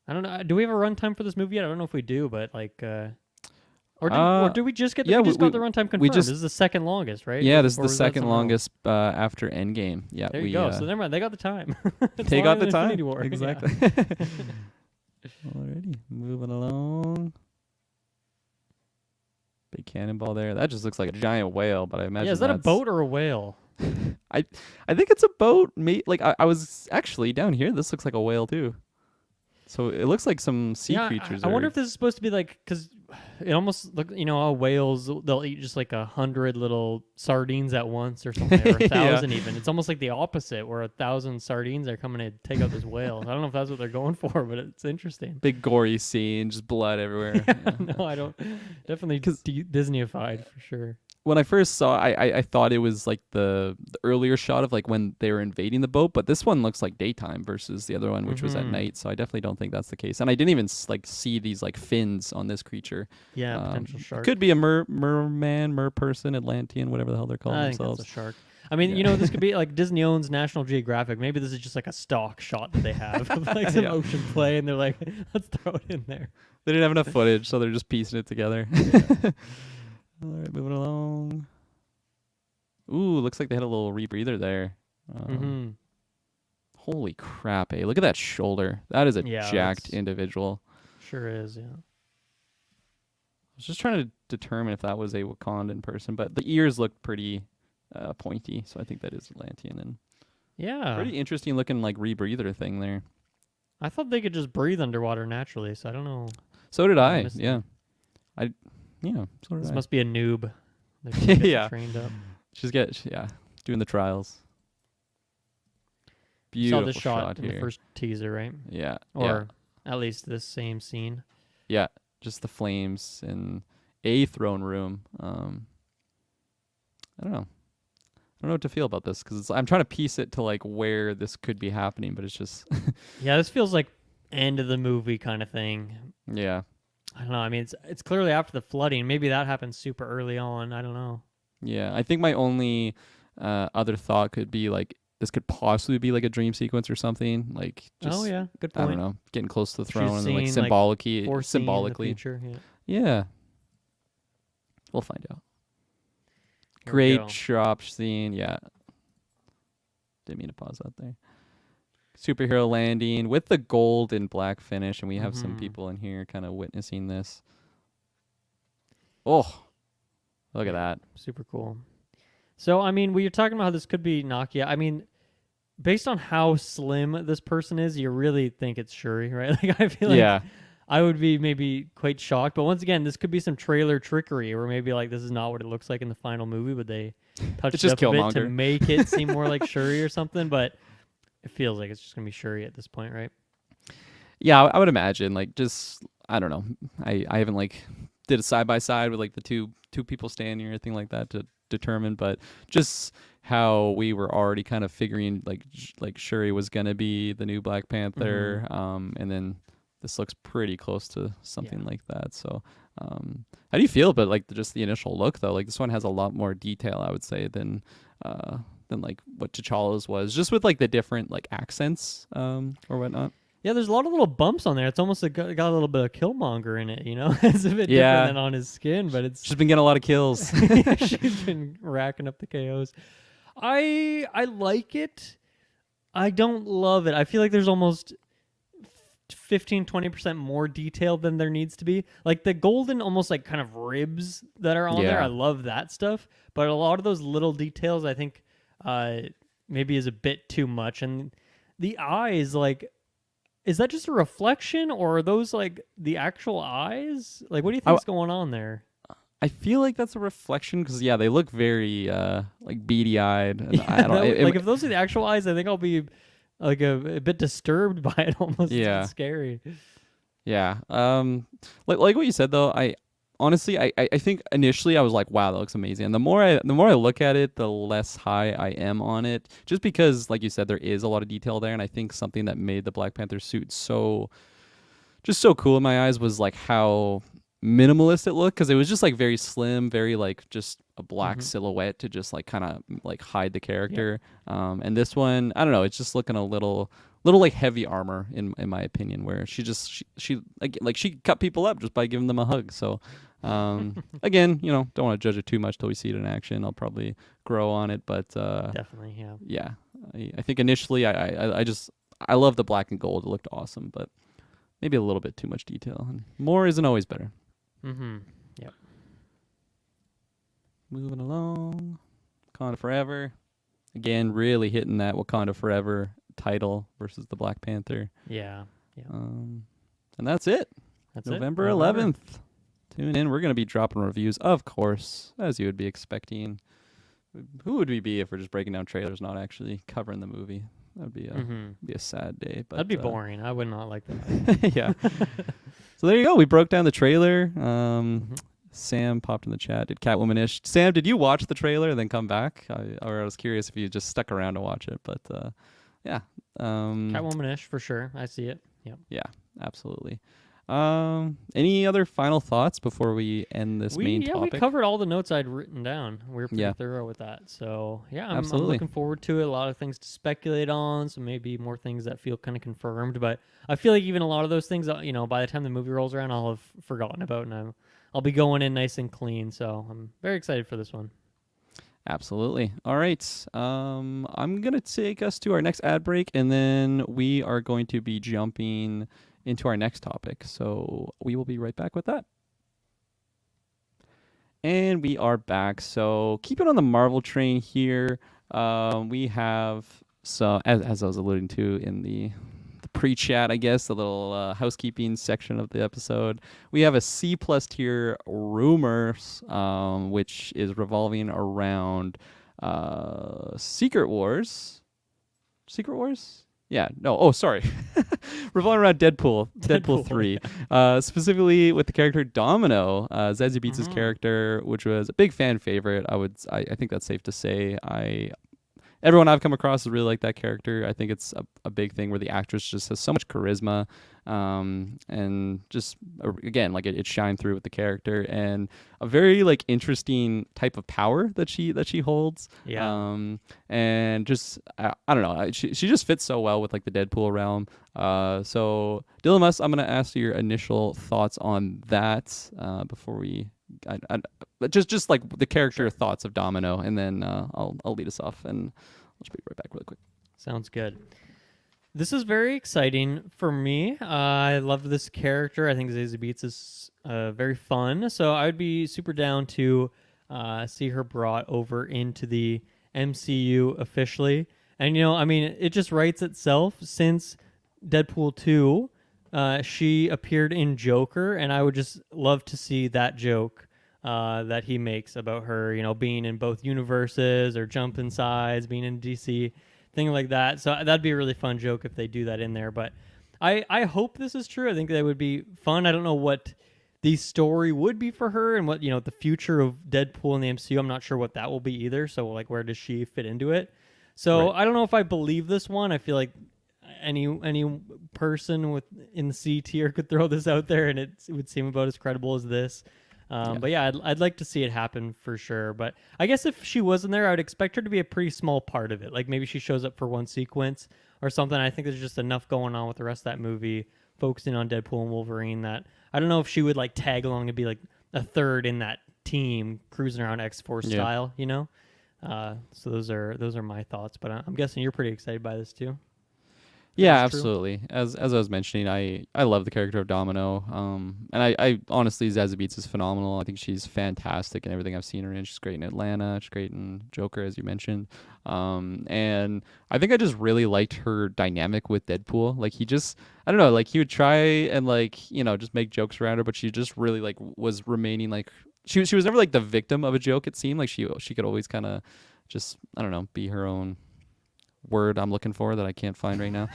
I don't know. Do we have a runtime for this movie yet? I don't know if we do, but like, or did we just get? We just got the runtime confirmed. This is the second longest, right? Yeah, this is the second longest after Endgame. Yeah, there you go. So never mind. They got the time. They got the time. War. Exactly. Alrighty, moving along. Big cannonball there. That just looks like a giant whale, but I imagine. Yeah, is that a boat or a whale? I think it's a boat. Like I was actually down here. This looks like a whale too. So it looks like some sea creatures. I wonder if this is supposed to be like, because it almost look, how whales, they'll eat just like 100 little sardines at once or something, or 1,000 even. It's almost like the opposite, where 1,000 sardines are coming to take out this whale. I don't know if that's what they're going for, but it's interesting. Big gory scene, just blood everywhere. No, I don't. Definitely Disneyified for sure. When I first saw I thought it was like the earlier shot of like when they were invading the boat, but this one looks like daytime versus the other one, which was at night. So I definitely don't think that's the case. And I didn't even like see these like fins on this creature. Yeah, potential shark. Could be a mer person, Atlantean, whatever the hell they're calling themselves. I think that's a shark. I mean, this could be like Disney owns National Geographic. Maybe this is just like a stock shot that they have of like some ocean play, and they're like, let's throw it in there. They didn't have enough footage, so they're just piecing it together. All right, moving along. Ooh, looks like they had a little rebreather there. Holy crap, eh? Look at that shoulder. That is a jacked individual. Sure is, yeah. I was just trying to determine if that was a Wakandan person, but the ears look pretty pointy, so I think that is Atlantean. And pretty interesting looking like rebreather thing there. I thought they could just breathe underwater naturally, so I don't know. So did I, yeah. This must be a noob. They're trained up. She's doing the trials. Beautiful saw this shot in here. The first teaser, right? Yeah. Or at least this same scene. Yeah, just the flames in a throne room. I don't know. I don't know what to feel about this because I'm trying to piece it to like where this could be happening, but it's just. Yeah, this feels like end of the movie kind of thing. Yeah. I don't know. I mean, it's clearly after the flooding. Maybe that happened super early on. I don't know. Yeah, I think my only other thought could be like this could possibly be like a dream sequence or something. Like, just, good point. I don't know, getting close to the throne and then like symbolically. symbolically. Yeah. We'll find out. Here Great shop scene. Yeah. Didn't mean to pause that there. Superhero landing with the gold and black finish, and we have some people in here kind of witnessing this. Oh, look at that. Super cool. So, I mean, we were talking about how this could be Nakia. I mean, based on how slim this person is, you really think it's Shuri, right? Like, I feel like I would be maybe quite shocked. But once again, this could be some trailer trickery, or maybe like this is not what it looks like in the final movie, but they touched it up a bit to make it seem more like Shuri or something. But it feels like it's just going to be Shuri at this point, right? Yeah, I would imagine. Like, just, I don't know. I haven't, like, did a side-by-side with, like, the two people standing or anything like that to determine. But just how we were already kind of figuring, like Shuri was going to be the new Black Panther. And then this looks pretty close to something like that. So how do you feel about, like, just the initial look, though? Like, this one has a lot more detail, I would say, than like what T'Challa's was, just with like the different like accents or whatnot. Yeah, there's a lot of little bumps on there. It's almost got a little bit of Killmonger in it, It's a bit different than on his skin, but it's she's been getting a lot of kills. She's been racking up the KOs. I like it. I don't love it. I feel like there's almost 15-20% more detail than there needs to be. Like the golden almost like kind of ribs that are on there. I love that stuff, but a lot of those little details I think maybe is a bit too much. And the eyes, like, is that just a reflection or are those like the actual eyes? Like, what do you think's going on there? I feel like that's a reflection because yeah, they look very like beady eyed. I don't Like if those are the actual eyes, I think I'll be like a bit disturbed by it. Almost, it's a yeah. bit scary. Yeah. Like what you said though, I honestly I think initially I was like, wow, that looks amazing. And the more I look at it, the less high I am on it. Just because, like you said, there is a lot of detail there, and I think something that made the Black Panther suit so cool in my eyes was like how minimalist it looked because it was just like very slim, very like just a black Mm-hmm. silhouette to just like kind of like hide the Yep. character. And this one, I don't know, it's just looking a little like heavy armor in my opinion, where she like she cut people up just by giving them a hug. So again, don't want to judge it too much till we see it in action. I'll probably grow on it, but Definitely, yeah. yeah, I think initially I love the black and gold. It looked awesome, but maybe a little bit too much detail. And more isn't always better. Mm-hmm. Yep. Moving along, Wakanda Forever. Again, really hitting that Wakanda Forever title versus the Black Panther. Yeah. Yeah. And that's it. That's November it. 11th. Tune in. We're going to be dropping reviews, of course, as you would be expecting. Who would we be if we're just breaking down trailers, not actually covering the movie? That would be a sad day. But That'd be boring. I would not like that. yeah. So there you go. We broke down the trailer. Mm-hmm. Sam popped in the chat. Did Catwoman-ish. Sam, did you watch the trailer and then come back? I was curious if you just stuck around to watch it. But yeah. Catwoman-ish for sure. I see it. Yep. Yeah, absolutely. Any other final thoughts before we end this main topic? We covered all the notes I'd written down. We were pretty Yeah. thorough with that. So yeah, I'm Absolutely. looking forward to it. A lot of things to speculate on, so maybe more things that feel kind of confirmed. But I feel like even a lot of those things, by the time the movie rolls around, I'll have forgotten about, and I'll be going in nice and clean. So I'm very excited for this one. Absolutely. All right. I'm going to take us to our next ad break, and then we are going to be jumping into our next topic. So we will be right back with that. And we are back. So keeping on the Marvel train here, we have some, as I was alluding to in the pre-chat, I guess, the little housekeeping section of the episode. We have a C+ tier rumors, which is revolving around Secret Wars. Secret Wars? Yeah, no. Oh, sorry. Revolving around Deadpool 3. Specifically with the character Domino, Zazie Beetz' character, which was a big fan favorite. I think that's safe to say. Everyone I've come across has really liked that character. I think it's a big thing where the actress just has so much charisma, and just again, like it shined through with the character, and a very like interesting type of power that she holds. Yeah. And just I don't know, she just fits so well with like the Deadpool realm. So Dylan, I'm gonna ask your initial thoughts on that before we. Just like the character thoughts of Domino, and then I'll lead us off, and I'll just be right back really quick. Sounds good. This is very exciting for me. I love this character. I think Zazie Beetz is very fun, so I would be super down to see her brought over into the MCU officially. And it just writes itself. Since Deadpool 2, she appeared in Joker, and I would just love to see that joke that he makes about her, being in both universes or jumping sides, being in DC, thing like that. So that'd be a really fun joke if they do that in there. But I hope this is true. I think that would be fun. I don't know what the story would be for her and what, the future of Deadpool in the MCU. I'm not sure what that will be either. So like, where does she fit into it? So right. I don't know if I believe this one. I feel like any person in the C tier could throw this out there, and it would seem about as credible as this. But yeah, I'd like to see it happen for sure. But I guess if she wasn't there, I would expect her to be a pretty small part of it. Like maybe she shows up for one sequence or something. I think there's just enough going on with the rest of that movie, focusing on Deadpool and Wolverine, that I don't know if she would like tag along and be like a third in that team cruising around X-Force style, So those are my thoughts. But I'm guessing you're pretty excited by this too. Yeah, is true. absolutely. As I was mentioning, I love the character of Domino. And I honestly, Zazie Beetz is phenomenal. I think she's fantastic in everything I've seen her in. She's great in Atlanta. She's great in Joker, as you mentioned. And I think I just really liked her dynamic with Deadpool. Like he just, I don't know, like he would try and like just make jokes around her, but she just really like was remaining like she was never like the victim of a joke. It seemed like she could always kind of just I don't know be her own word I'm looking for that I can't find right now.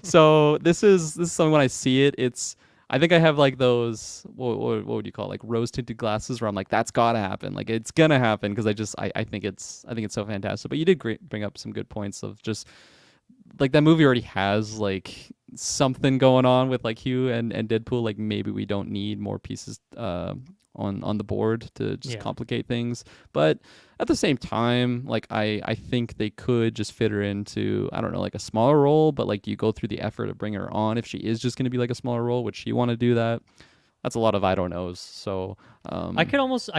So this is something when I see it, it's I think I have like those what would you call it? Like rose tinted glasses where I'm like that's gotta happen, like it's gonna happen because I think it's so fantastic. But you did bring up some good points of just like that movie already has like something going on with like Hugh and Deadpool. Like maybe we don't need more pieces on the board to just Yeah. complicate things. But at the same time, like I think they could just fit her into I don't know like a smaller role. But like do you go through the effort of bringing her on if she is just going to be like a smaller role? Would she want to do that? That's a lot of I don't knows. So I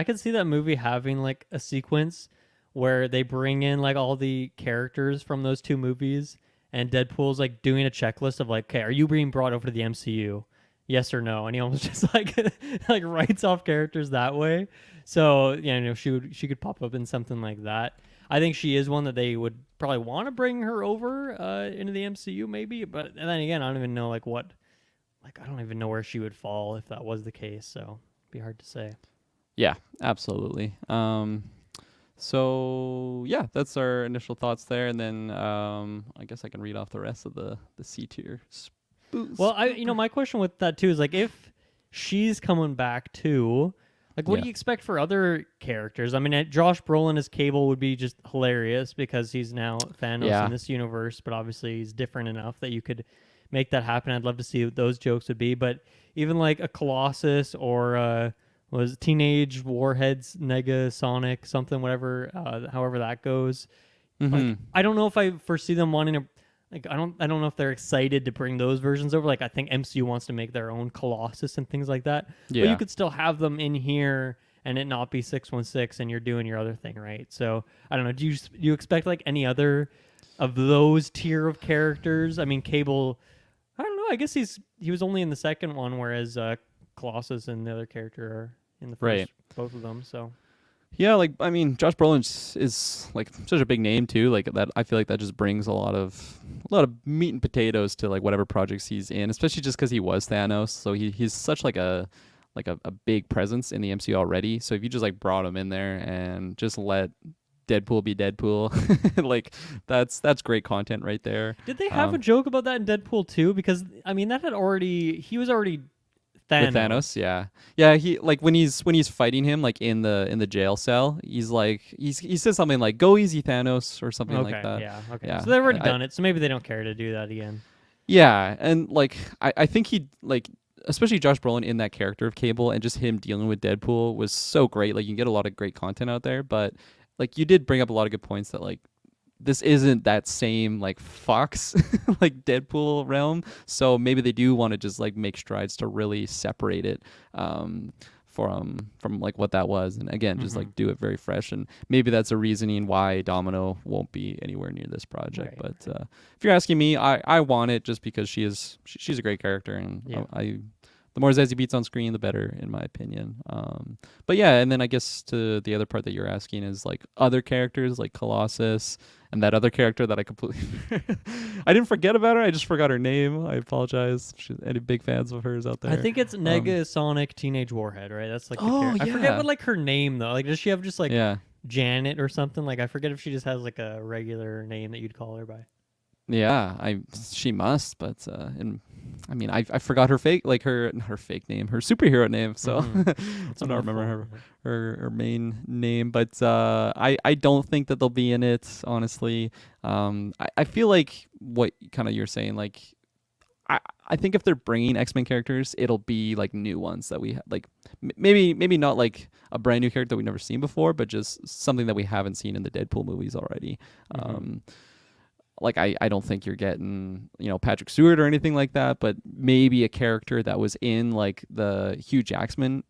could see that movie having like a sequence where they bring in like all the characters from those two movies, and Deadpool's like doing a checklist of like, okay, are you being brought over to the MCU? Yes or no? And he almost just like like writes off characters that way. So yeah, she could pop up in something like that. I think she is one that they would probably want to bring her over into the MCU maybe, but and then again, I don't even know like what like I don't even know where she would fall if that was the case. So it'd be hard to say. yeah, absolutely. So yeah, that's our initial thoughts there, and then I guess I can read off the rest of the C tier. Well, my question with that too is like if she's coming back too, like what Yeah. do you expect for other characters? I mean, Josh Brolin as Cable would be just hilarious because he's now Thanos Yeah. in this universe, but obviously he's different enough that you could make that happen. I'd love to see what those jokes would be, but even like a Colossus or was Teenage Warheads Negasonic something whatever, however that goes. Like Mm-hmm. I don't know if I foresee them wanting to like I don't know if they're excited to bring those versions over. Like I think MCU wants to make their own Colossus and things like that. But you Yeah. could still have them in here and it not be 616 and you're doing your other thing, right? So I don't know. Do you expect like any other of those tier of characters? I mean, Cable. I don't know. I guess he was only in the second one, whereas Colossus and the other character are in the first, Right. both of them. So Yeah, like I mean, Josh Brolin is like such a big name too. Like that, I feel like that just brings a lot of meat and potatoes to like whatever projects he's in, especially just because he was Thanos. So he's such like a big presence in the MCU already. So if you just like brought him in there and just let Deadpool be Deadpool, like that's great content right there. did they have a joke about that in Deadpool too? Because I mean, he was already Thanos. With Thanos, yeah. He like when he's fighting him like in the jail cell, he's like he says something like "Go easy, Thanos" or something Okay, like that. yeah, okay. Yeah, So they've already I- done it. So maybe they don't care to do that again. yeah, and like I think he like especially Josh Brolin in that character of Cable and just him dealing with Deadpool was so great. Like you can get a lot of great content out there, but like you did bring up a lot of good points that like this isn't that same like Fox like Deadpool realm. So maybe they do want to just like make strides to really separate it from like what that was, and again just like do it very fresh. And maybe that's a reasoning why Domino won't be anywhere near this project. Right, But if you're asking me, I want it just because she's a great character, and Yeah. I the more Zazie Beetz on screen, the better, in my opinion. But yeah, and then I guess to the other part that you're asking is like other characters like Colossus and that other character that I completely I didn't forget about her. I just forgot her name. I apologize. Any big fans of hers out there? I think it's Negasonic Teenage Warhead, right? That's like the Oh, I forget yeah. what like her name though. Like does she have just like Yeah. Janet or something? Like I forget if she just has like a regular name that you'd call her by. Yeah, she must, but I mean, I forgot her fake, like her fake name, her superhero name. So It's I a don't remember mouthful. her main name, but I don't think that they'll be in it. Honestly, I feel like what kind of you're saying, like I think if they're bringing X-Men characters, it'll be like new ones that we like. Maybe not like a brand new character that we've never seen before, but just something that we haven't seen in the Deadpool movies already. like I don't think you're getting, Patrick Stewart or anything like that, but maybe a character that was in like the Hugh Jackman's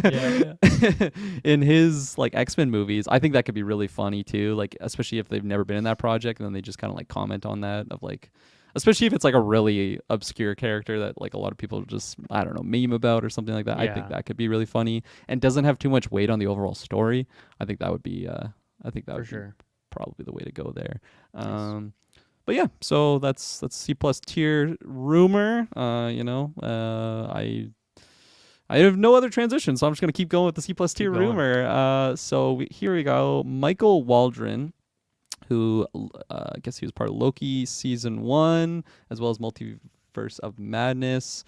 Yeah, yeah. in his like X-Men movies. I think that could be really funny too, like especially if they've never been in that project and then they just kind of like comment on that of like, especially if it's like a really obscure character that like a lot of people just, I don't know, meme about or something like that. I think Yeah. that could be really funny and doesn't have too much weight on the overall story. I think that would be For sure. probably the way to go there. Nice. But yeah, so that's C plus tier rumor. I have no other transition, so I'm just gonna keep going with the C plus tier Keep going. rumor. Here we go. Michael Waldron, who I guess he was part of Loki season 1 as well as Multiverse of Madness,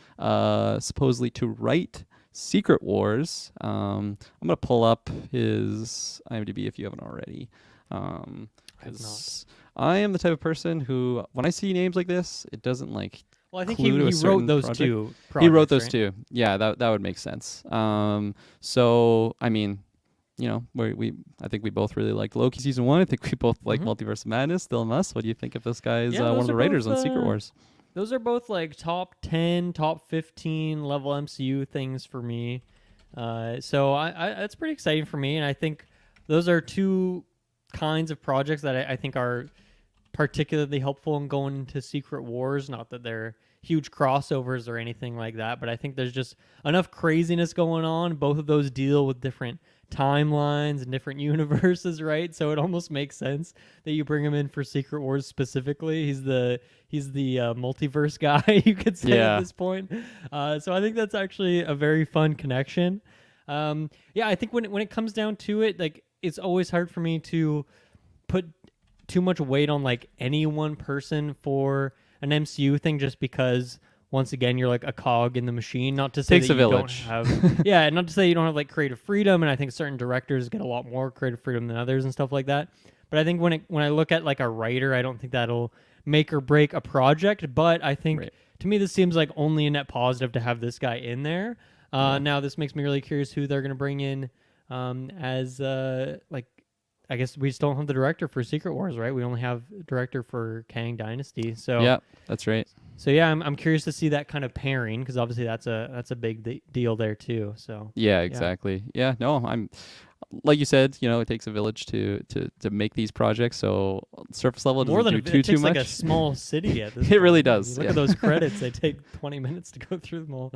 supposedly to write Secret Wars. I'm gonna pull up his IMDb if you haven't already. I have not. 'Cause I am the type of person who, when I see names like this, it doesn't like Well, I think clue to a he certain wrote those project. two. He wrote projects, those right? two. Yeah, that would make sense. So I mean, I think we both really liked Loki season 1. I think we both like Mhm. Multiverse of Madness. Still a must. What do you think if this guy is Yeah, one those of the are writers both, on Secret Wars? Those are both like top 10, top 15 level MCU things for me. So I that's pretty exciting for me, and I think those are two kinds of projects that I think are particularly helpful in going into Secret Wars. Not that they're huge crossovers or anything like that, but I think there's just enough craziness going on. Both of those deal with different timelines and different universes, right? So it almost makes sense that you bring him in for Secret Wars specifically. He's the multiverse guy, you could say at Yeah. this point. So I think that's actually a very fun connection. Yeah, I think when it comes down to it, like it's always hard for me to put too much weight on like any one person for an MCU thing, just because once again you're like a cog in the machine. Not to say Takes that a you don't village. have yeah, not to say you don't have like creative freedom, and I think certain directors get a lot more creative freedom than others and stuff like that. But I think when I look at like a writer, I don't think that'll make or break a project. But I think Right. to me this seems like only a net positive to have this guy in there. Yeah. Now this makes me really curious who they're gonna bring in as like I guess we just don't have the director for Secret Wars, right? We only have director for Kang Dynasty. So Yeah, that's right. so yeah, I'm curious to see that kind of pairing, because obviously that's a big deal there too. So Yeah, exactly. Yeah, no, I'm like you said, it takes a village to make these projects. So surface level more doesn't than do it too takes much. like a small city at this. It really point. does, You look yeah. at those credits; they take 20 minutes to go through them all.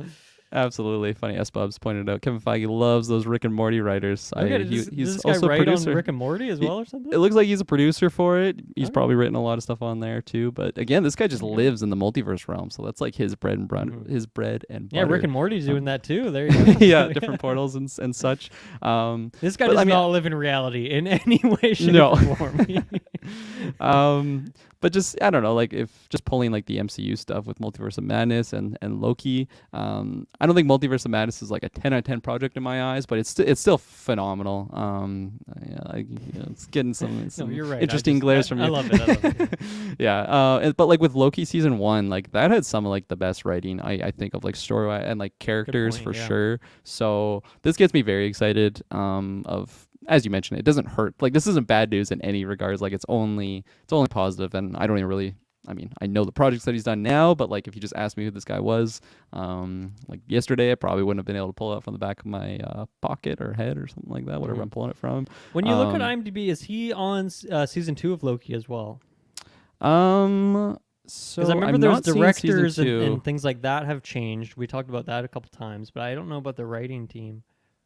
Absolutely. Funny. S. Bubs pointed out Kevin Feige loves those Rick and Morty writers. Okay, He's does this guy also a write on producer. Rick and Morty as He- well, or something? It looks like he's a producer for it. He's Okay. probably written a lot of stuff on there too. But again, this guy just Okay. lives in the multiverse realm, so that's like his bread and butter. Mhm. His bread and Yeah, butter. Rick and Morty's doing that too. There you go. yeah, So, different portals and such. This guy But, does I mean, not live in reality in any way, shape, No. or form. But just I don't know, like if just pulling like the MCU stuff with Multiverse of Madness and Loki, I don't think Multiverse of Madness is like a 10 out of 10 project in my eyes, but it's still phenomenal. It's getting some No, you're right. interesting glares from you. I love it. I love it. Yeah, but like with Loki season 1, like that had some of like the best writing I think of like story and like characters point, for yeah. sure. So this gets me very excited. Of as you mentioned, it doesn't hurt. Like this isn't bad news in any regards. Like it's only positive, and I don't even really. I mean, I know the projects that he's done now, but like if you just asked me who this guy was, like yesterday, I probably wouldn't have been able to pull it out from the back of my pocket or head or something like that, whatever Mhm. I'm pulling it from. When you look at IMDb, is he on season 2 of Loki as well? So Because I remember I'm there's not seeing directors season and 2. things like that have changed. We talked about that a couple times, but I don't know about the writing team.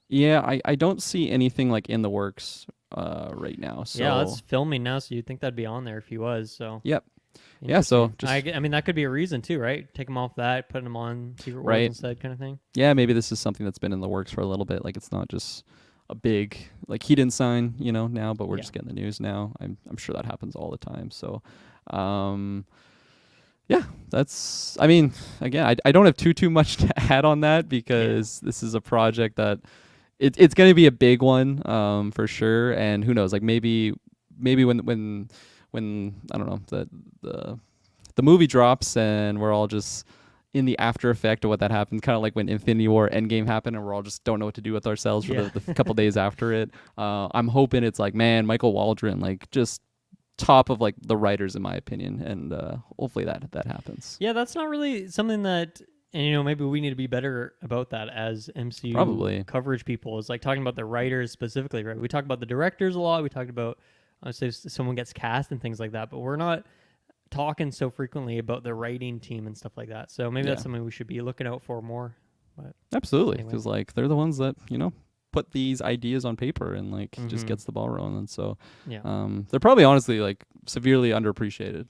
Yeah, I don't see anything like in the works right now. So Yeah, that's filming now, so you'd think that'd be on there if he was. So yep. Yeah, so interesting. I mean, that could be a reason too, right? Take him off that, putting him on Secret Wars Right. instead, kind of thing. Yeah, maybe this is something that's been in the works for a little bit. Like it's not just a big like he didn't sign, now, but we're Yeah. just getting the news now. I'm sure that happens all the time. So yeah, that's I mean, again, I don't have too much to add on that because this is a project that it's going to be a big one for sure, and who knows, like maybe when I don't know, the movie drops and we're all just in the after effect of what that happened, kind of like when Infinity War Endgame happened and we're all just don't know what to do with ourselves for the couple days after it. I'm hoping it's like, man, Michael Waldron, like just top of like the writers in my opinion, and hopefully that happens. Yeah, that's not really something that, and maybe we need to be better about that as MCU Probably coverage people, is like talking about the writers specifically, right? We talk about the directors a lot. We talked about say if someone gets cast and things like that, but we're not talking so frequently about the writing team and stuff like that. So maybe that's something we should be looking out for more. But absolutely, because like they're the ones that put these ideas on paper and like just gets the ball rolling. And so they're probably honestly like severely underappreciated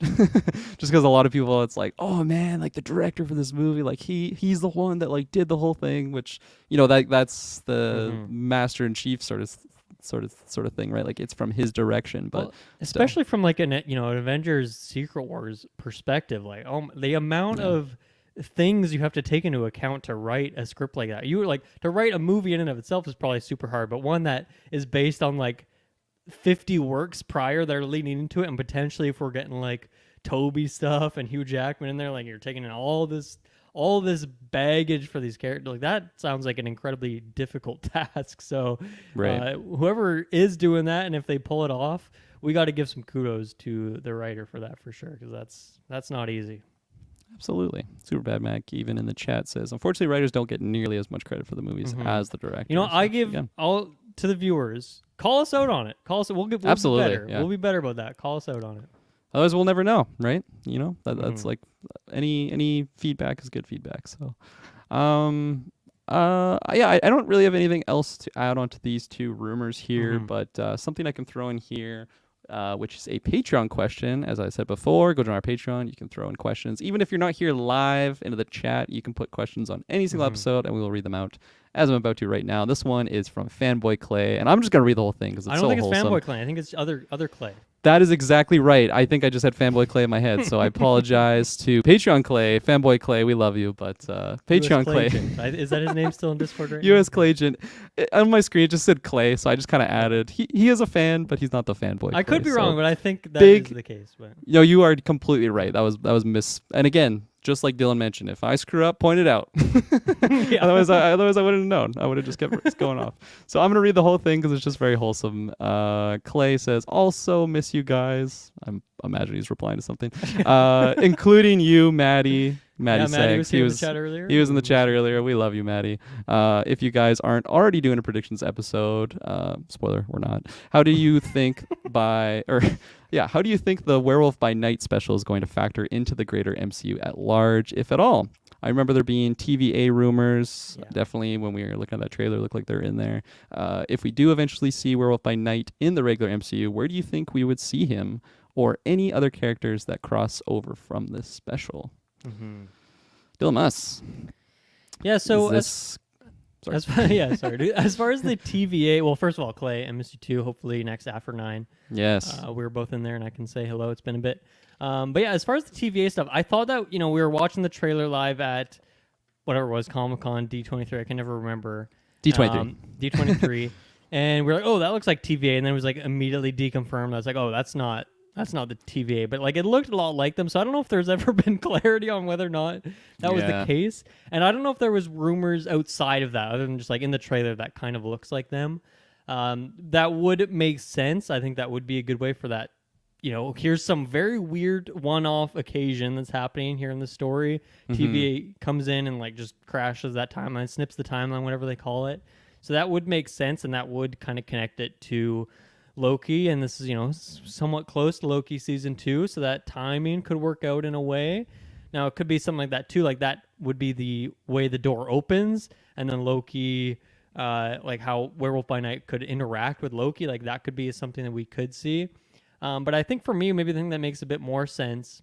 just because a lot of people, it's like, oh man, like the director for this movie, like he's the one that like did the whole thing, which that's the master in chief sort of thing, right? Like it's from his direction, but especially from like an Avengers Secret Wars perspective, like the amount of things you have to take into account to write a script like that. You like to write a movie in and of itself is probably super hard, but one that is based on like 50 works prior that are leading into it, and potentially if we're getting like Toby stuff and Hugh Jackman in there, like you're taking in all this baggage for these characters, like that sounds like an incredibly difficult task. So whoever is doing that, and if they pull it off, we got to give some kudos to the writer for that for sure, because that's not easy. Absolutely. Superbad Mac even in the chat says, unfortunately, writers don't get nearly as much credit for the movies as the director. I give all to the viewers. Call us out on it. We'll absolutely be better. Yeah. We'll be better about that. Call us out on it. Otherwise, we'll never know, right? That's like any feedback is good feedback. So, I don't really have anything else to add on to these two rumors here, but something I can throw in here, which is a Patreon question. As I said before, go to our Patreon. You can throw in questions. Even if you're not here live into the chat, you can put questions on any single episode, and we will read them out as I'm about to right now. This one is from Fanboy Clay, and I'm just going to read the whole thing because it's so wholesome. I don't think it's Fanboy Clay. I think it's other Clay. That is exactly right. I think I just had Fanboy Clay in my head, so I apologize to Patreon Clay, Fanboy Clay, we love you, but Patreon Clay. Is that his name still in Discord right US now? Clayagent. On my screen it just said Clay, so I just kind of added. He is a fan, but he's not the fanboy. I could be wrong, but I think that is the case. But you are completely right. That was and again, just like Dylan mentioned, if I screw up, point it out. Otherwise I wouldn't have known. I would have just kept going off. So I'm going to read the whole thing because it's just very wholesome. Clay says, also miss you guys. I'm imagining he's replying to something. Including you, Maddie. Maddie was in the chat earlier. He was in the chat earlier. We love you, Maddie. If you guys aren't already doing a predictions episode, spoiler, we're not. How do you think how do you think the Werewolf by Night special is going to factor into the greater MCU at large, if at all? I remember there being TVA rumors. Yeah. Definitely when we were looking at that trailer, looked like they're in there. If we do eventually see Werewolf by Night in the regular MCU, where do you think we would see him or any other characters that cross over from this special? Dylan Muss. Yeah, so as far as the TVA, well, first of all, Clay, I miss you too. Hopefully next after 9. Yes. We were both in there and I can say hello. It's been a bit. But yeah, as far as the TVA stuff, I thought that, we were watching the trailer live at whatever it was, Comic-Con, D23, I can never remember. D23. D23. And we're like, oh, that looks like TVA. And then it was like immediately deconfirmed. I was like, oh, that's not the TVA, but like it looked a lot like them. So I don't know if there's ever been clarity on whether or not that was the case. And I don't know if there was rumors outside of that, other than just like in the trailer that kind of looks like them. That would make sense. I think that would be a good way for that. Here's some very weird one-off occasion that's happening here in the story. TVA comes in and like just crashes that timeline, snips the timeline, whatever they call it. So that would make sense, and that would kind of connect it to Loki, and this is somewhat close to Loki season 2, so that timing could work out in a way. Now it could be something like that too, like that would be the way the door opens, and then Loki, like how Werewolf by Night could interact with Loki, like that could be something that we could see. But I think for me, maybe the thing that makes a bit more sense,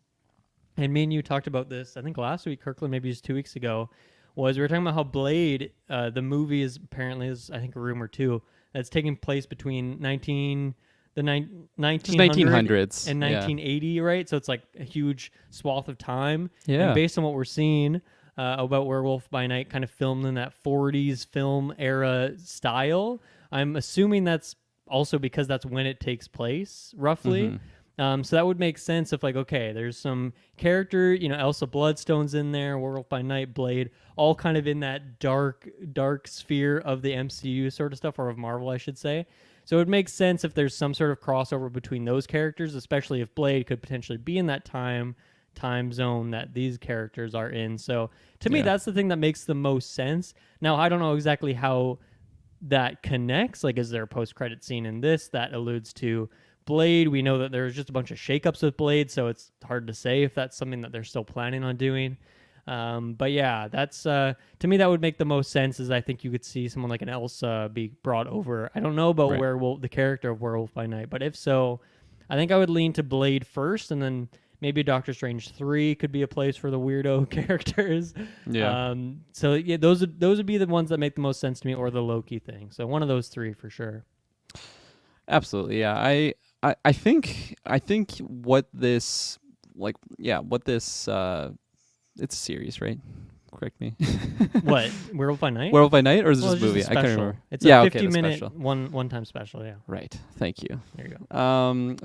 and me and you talked about this, I think last week, Kirklin, maybe just 2 weeks ago, was we were talking about how Blade, the movie is apparently, I think a rumor too, that's taking place between 1900s and 1980, right? So it's like a huge swath of time. Yeah. And based on what we're seeing about Werewolf by Night kind of filmed in that 40s film era style, I'm assuming that's also because that's when it takes place, roughly. So that would make sense if, like, okay, there's some character, Elsa Bloodstone's in there, Werewolf by Night, Blade, all kind of in that dark sphere of the MCU sort of stuff, or of Marvel, I should say. So it would make sense if there's some sort of crossover between those characters, especially if Blade could potentially be in that time zone that these characters are in. So to me, that's the thing that makes the most sense. Now, I don't know exactly how that connects. Like, is there a post-credit scene in this that alludes to Blade? We know that there's just a bunch of shakeups with Blade, so it's hard to say if that's something that they're still planning on doing. But yeah, that's to me that would make the most sense. Is I think you could see someone like an Elsa be brought over. I don't know about the character of Werewolf by Night, but if so, I think I would lean to Blade first, and then maybe Doctor Strange 3 could be a place for the weirdo characters. Yeah. So yeah, those would be the ones that make the most sense to me, or the Loki thing. So one of those three for sure. Absolutely. Yeah. I think what this it's a series, right? Correct me. What? Werewolf by Night? Werewolf by Night, or is this It's a movie? just I can't remember. It's a 50 the minute special. one-time special, yeah. Right. Thank you. There you go.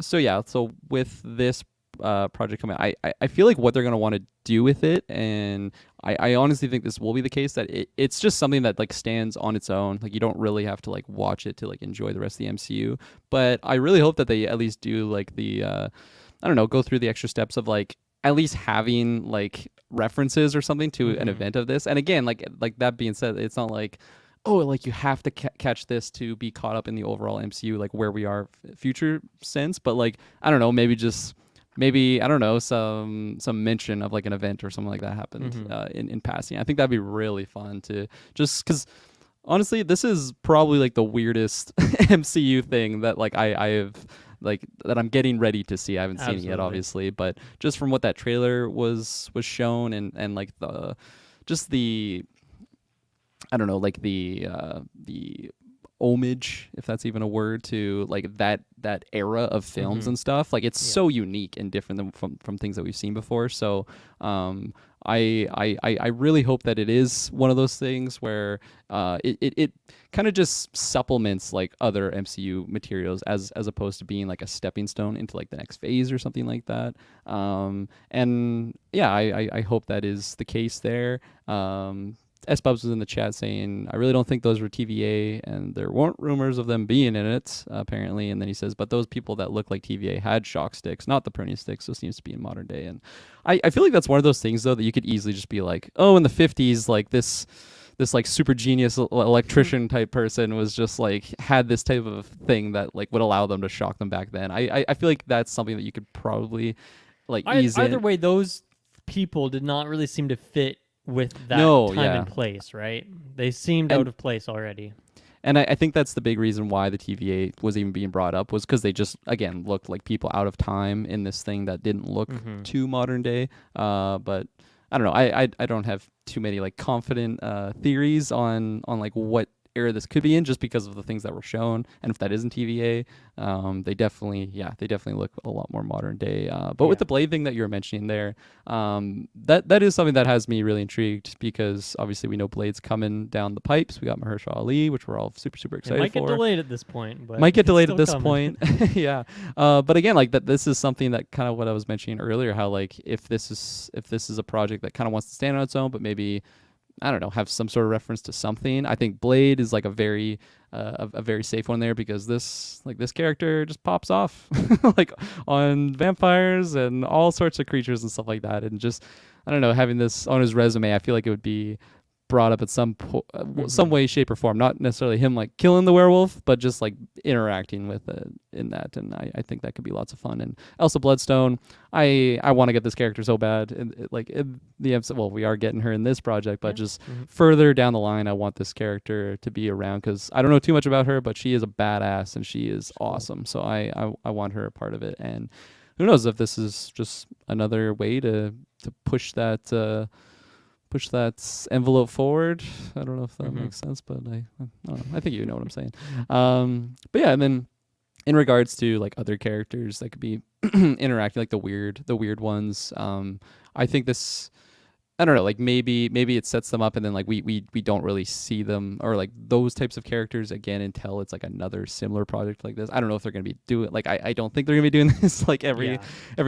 So with this project coming out, I feel like what they're going to want to do with it, and I honestly think this will be the case, that it's just something that like stands on its own. Like, you don't really have to like watch it to like enjoy the rest of the MCU, but I really hope that they at least do like the I don't know, go through the extra steps of like at least having like references or something to an event of this. And again, like that being said, it's not like, oh, like you have to catch this to be caught up in the overall MCU, like where we are future sense. But like, I don't know, maybe I don't know, some mention of like an event or something like that happened in passing. I think that'd be really fun to just, because honestly, this is probably like the weirdest MCU thing that like I have like that I'm getting ready to see. I haven't seen it yet, obviously, but just from what that trailer was shown, and like the I don't know, like the homage, if that's even a word, to like that era of films and stuff. Like, it's so unique and different than from things that we've seen before. So I really hope that it is one of those things where it kind of just supplements like other MCU materials as opposed to being like a stepping stone into like the next phase or something like that. And yeah, I hope that is the case there. S-Bubs was in the chat saying, I really don't think those were TVA, and there weren't rumors of them being in it, apparently. And then he says, but those people that look like TVA had shock sticks, not the pruning sticks, so it seems to be in modern day. And I feel like that's one of those things, though, that you could easily just be like, oh, in the 50s, like this like super genius electrician type person was just like had this type of thing that like would allow them to shock them back then. I feel like that's something that you could probably like ease Either in. way, those people did not really seem to fit with that time and place, right? They seemed out of place already. And I think that's the big reason why the TVA was even being brought up, was because they just, again, looked like people out of time in this thing that didn't look too modern day. But I don't know. I don't have too many like confident theories on like what era this could be in, just because of the things that were shown. And if that isn't TVA, they definitely look a lot more modern day. But with the Blade thing that you were mentioning there, that is something that has me really intrigued, because obviously we know Blade's coming down the pipes. We got Mahershala Ali, which we're all super excited for. It might get delayed at this point, but might get delayed at this coming. point. Yeah. But again, like this is something that kind of what I was mentioning earlier, how like if this is a project that kind of wants to stand on its own, but maybe, I don't know, have some sort of reference to something. I think Blade is like a very safe one there, because this character just pops off like on vampires and all sorts of creatures and stuff like that. And just, I don't know, having this on his resume, I feel like it would be brought up at some way, shape, or form. Not necessarily him like killing the werewolf, but just like interacting with it in that. And I think that could be lots of fun. And Elsa Bloodstone, I want to get this character so bad. And like in the episode, well, we are getting her in this project, but just further down the line, I want this character to be around, because I don't know too much about her, but she is a badass and she is awesome. So I want her a part of it. And who knows if this is just another way to push that envelope forward. I don't know if that makes sense, but I don't know. I think you know what I'm saying. But yeah, and then in regards to like other characters that could be interacting, like the weird ones, I think this I don't know, like maybe it sets them up and then like we don't really see them or like those types of characters again until it's like another similar project like this. I don't know if they're gonna be doing like I don't think they're gonna be doing this like every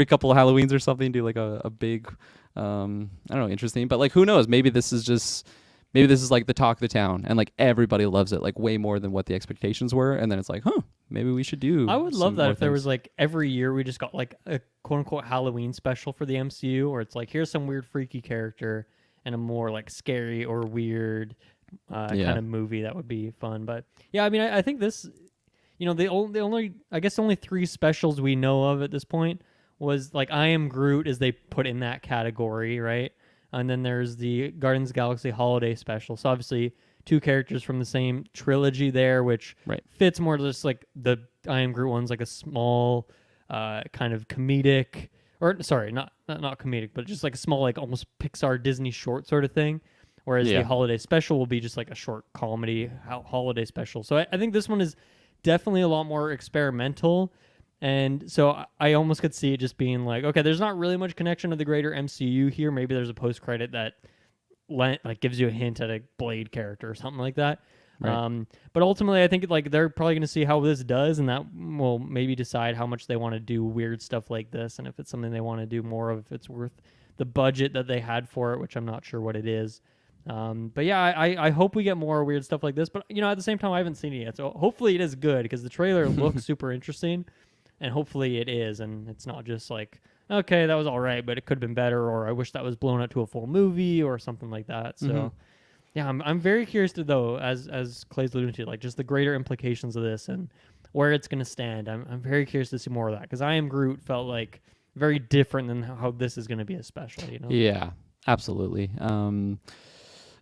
couple of Halloweens or something, do like a big I don't know, interesting. But like who knows? Maybe this is like the talk of the town and like everybody loves it like way more than what the expectations were, and then it's like, maybe we should do. I would love that if there was like every year we just got like a quote unquote Halloween special for the MCU, or it's like here's some weird freaky character and a more like scary or weird kind of movie. That would be fun. But yeah, I mean, I think this, the only I guess only 3 specials we know of at this point was like I Am Groot is they put in that category, right? And then there's the Guardians of the Galaxy Holiday Special. So obviously 2 characters from the same trilogy there, which fits more just like the I Am Groot one's like a small kind of comedic, or sorry, not comedic, but just like a small like almost Pixar Disney short sort of thing. Whereas the Holiday Special will be just like a short comedy holiday special. So I think this one is definitely a lot more experimental. And so I almost could see it just being like, okay, there's not really much connection to the greater MCU here. Maybe there's a post-credit that like gives you a hint at a Blade character or something like that. Right. But ultimately, I think like they're probably going to see how this does, and that will maybe decide how much they want to do weird stuff like this, and if it's something they want to do more of, if it's worth the budget that they had for it, which I'm not sure what it is. But yeah, I hope we get more weird stuff like this. But at the same time, I haven't seen it yet, so hopefully it is good because the trailer looks super interesting. And hopefully it is, and it's not just like, okay, that was all right, but it could have been better, or I wish that was blown out to a full movie or something like that. So, yeah, I'm very curious to, though, as Clay's alluding to, like just the greater implications of this and where it's going to stand. I'm very curious to see more of that because I Am Groot felt like very different than how this is going to be a special, Yeah, absolutely.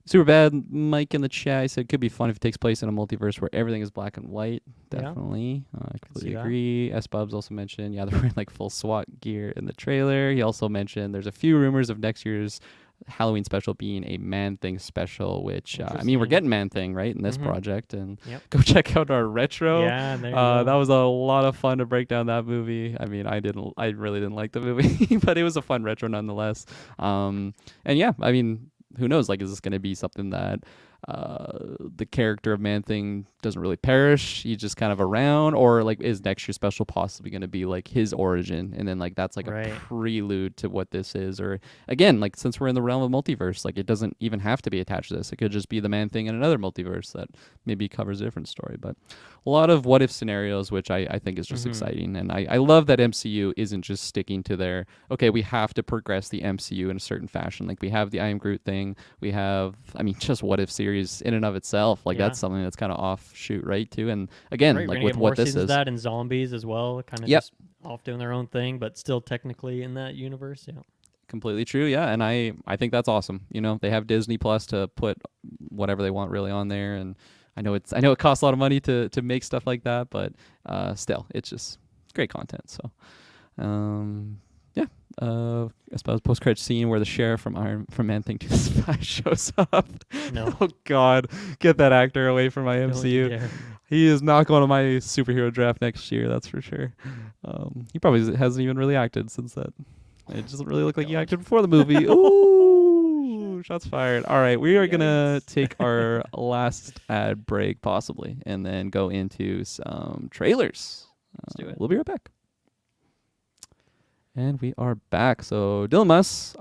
Super bad. Mike in the chat, he said it could be fun if it takes place in a multiverse where everything is black and white. Definitely. I completely agree. S. Bubs also mentioned, they're wearing like full SWAT gear in the trailer. He also mentioned there's a few rumors of next year's Halloween special being a Man-Thing special, which, we're getting Man-Thing, right, in this project. And go check out our retro. Yeah, there you go. That was a lot of fun to break down that movie. I mean, I really didn't like the movie, but it was a fun retro nonetheless. Who knows? Like, is this going to be something that the character of Man-Thing doesn't really perish? He's just kind of around, or like, is next year's special possibly going to be like his origin, and then like that's like a prelude to what this is? Or again, like since we're in the realm of multiverse, like it doesn't even have to be attached to this. It could just be the Man-Thing in another multiverse that maybe covers a different story. But a lot of what if scenarios, which I think is just exciting, and I love that MCU isn't just sticking to their we have to progress the MCU in a certain fashion. Like we have the I Am Groot thing, we have just what if series in and of itself, like that's something that's kind of offshoot, right? Too, and again, like with what this is, that and zombies as well, kind of just off doing their own thing, but still technically in that universe. Yeah, completely true. Yeah, and I think that's awesome. They have Disney Plus to put whatever they want really on there, and I know it costs a lot of money to make stuff like that, but still, it's just great content. So, I suppose post-credit scene where the sheriff from Man-Thing 2 shows up. No. Oh God, get that actor away from my MCU. He is not going to my superhero draft next year, that's for sure. He probably hasn't even really acted since that. It doesn't really look like he acted before the movie. Ooh, shots fired. All right, we are going to take our last ad break, possibly, and then go into some trailers. Let's do it. We'll be right back. And we are back. So Dilemmas,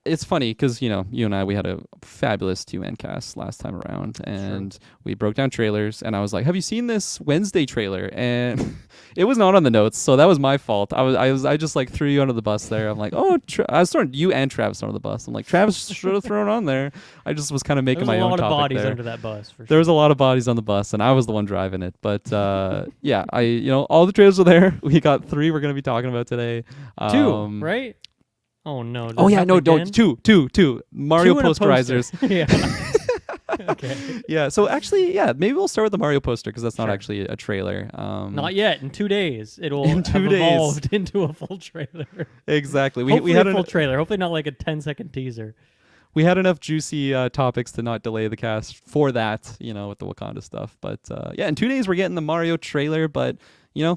it's funny because, you and I, we had a fabulous 2-man cast last time around, and we broke down trailers, and I was like, have you seen this Wednesday trailer? And it was not on the notes, so that was my fault. I just like threw you under the bus there. I'm like, I was throwing you and Travis under the bus. I'm like, Travis should have thrown on there. I just was kind of making my own topic there. There was a lot of bodies under that bus, for sure. There was a lot of bodies on the bus, and I was the one driving it. But all the trailers are there. We got 3 we're going to be talking about today. 2, right? Oh no! Don't 2 Mario posterizers. Yeah. Okay. Yeah. So actually, maybe we'll start with the Mario poster because that's not actually a trailer. Not yet. In 2 days, it'll have evolved into a full trailer. Exactly. We had a full trailer. Hopefully, not like a 10-second teaser. We had enough juicy topics to not delay the cast for that, with the Wakanda stuff. But in 2 days we're getting the Mario trailer. But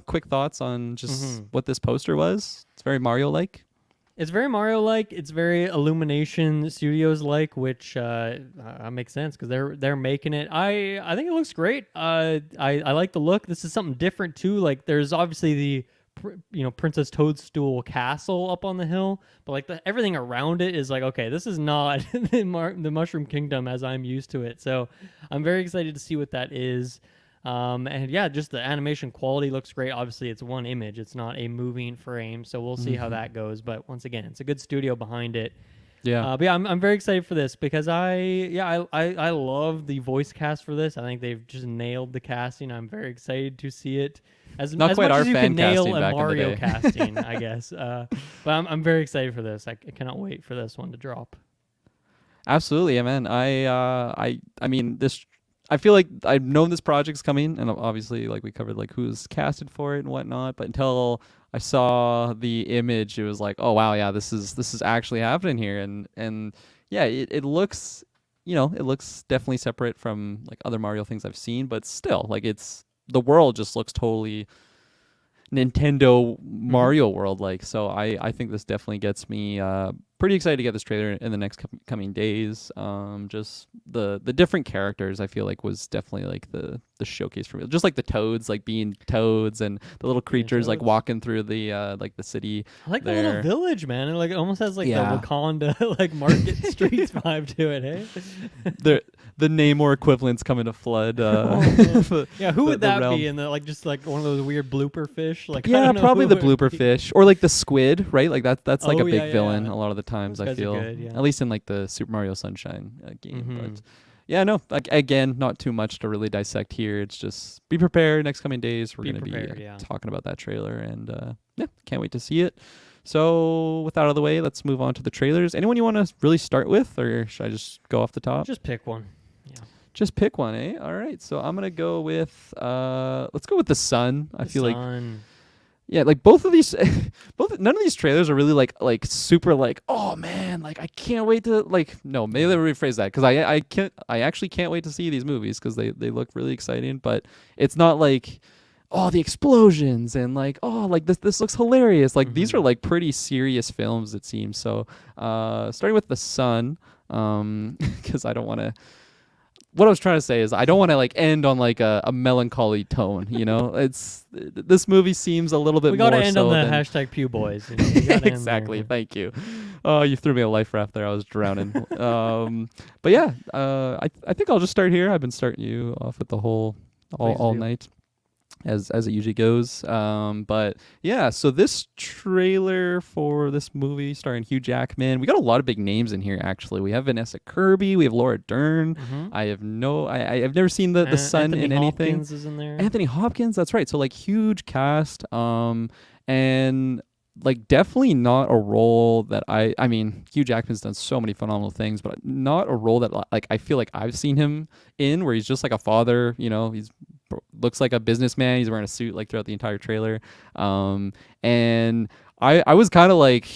quick thoughts on just what this poster was. It's very Mario-like. It's very Mario-like. It's very Illumination Studios-like, which makes sense because they're making it. I think it looks great. I like the look. This is something different too. Like there's obviously the Princess Toadstool castle up on the hill, but like everything around it is like, okay, this is not the Mushroom Kingdom as I'm used to it. So I'm very excited to see what that is. And yeah, just the animation quality looks great. Obviously, it's one image; it's not a moving frame, so we'll see how that goes. But once again, it's a good studio behind it. Yeah. But yeah, I'm very excited for this because I love the voice cast for this. I think they've just nailed the casting. I'm very excited to see it. Not as quite much our as you fan can nail casting a back in the Mario day. casting, I guess. But I'm very excited for this. I cannot wait for this one to drop. Absolutely, yeah, man. I mean, this. I feel like I've known this project's coming, and obviously, like we covered, like who's casted for it and whatnot. But until I saw the image, it was like, oh wow, yeah, this is actually happening here, and yeah, it looks, it looks definitely separate from like other Mario things I've seen, but still, like the world just looks totally Nintendo Mario world like. So I think this definitely gets me pretty excited to get this trailer in the next coming days. Just the different characters I feel like was definitely like the showcase for me. Just like the toads like being toads and the little creatures like toads. walking through the like the city. I like the there. little village, man. It almost has like Yeah. the Wakanda like market streets vibe to it. Hey. The Namor equivalents coming to flood. Yeah, who would that realm. be? And like just like one of those weird blooper fish. Like I Yeah, don't know probably who the it would blooper be. fish or like the squid, right? Like that's like Oh, a big yeah, villain yeah. a lot of the times. Those I guys are feel, good, yeah. at least in like the Super Mario Sunshine game. Mhm. But yeah, no, like again, not too much to really dissect here. It's just be prepared. Next coming days, we're Be gonna prepared, be yeah. talking about that trailer, and yeah, can't wait to see it. So with that out of the way, let's move on to the trailers. Anyone you want to really start with, or should I just go off the top? Just pick one. Yeah. Just pick one, eh? All right. So I'm gonna go with let's go with the sun. I feel like yeah, like both of these none of these trailers are really like super like, oh man, like I can't wait to like, no, maybe let me rephrase that, because I actually can't wait to see these movies because they look really exciting, but it's not like, oh, the explosions and like, oh, like this looks hilarious. Like these are like pretty serious films, it seems. So starting with the sun, because I don't want to, what I was trying to say is I don't want to like end on like a melancholy tone, It's this movie seems a little bit We more gotta end so on the than hashtag Pew Boys. You gotta end there. exactly. Thank you. Oh, you threw me a life raft there. I was drowning. But yeah, I think I'll just start here. I've been starting you off with the whole all do. night, as it usually goes. But yeah, so this trailer for this movie starring Hugh Jackman, we got a lot of big names in here. Actually, we have Vanessa Kirby, we have Laura Dern. I've never seen the Sun Anthony in anything. Hopkins is in there. Anthony Hopkins, that's right. So like huge cast, and like definitely not a role that I mean, Hugh Jackman's done so many phenomenal things, but not a role that like I feel like I've seen him in, where he's just like a father, he's looks like a businessman. He's wearing a suit like throughout the entire trailer. And I was kind of like,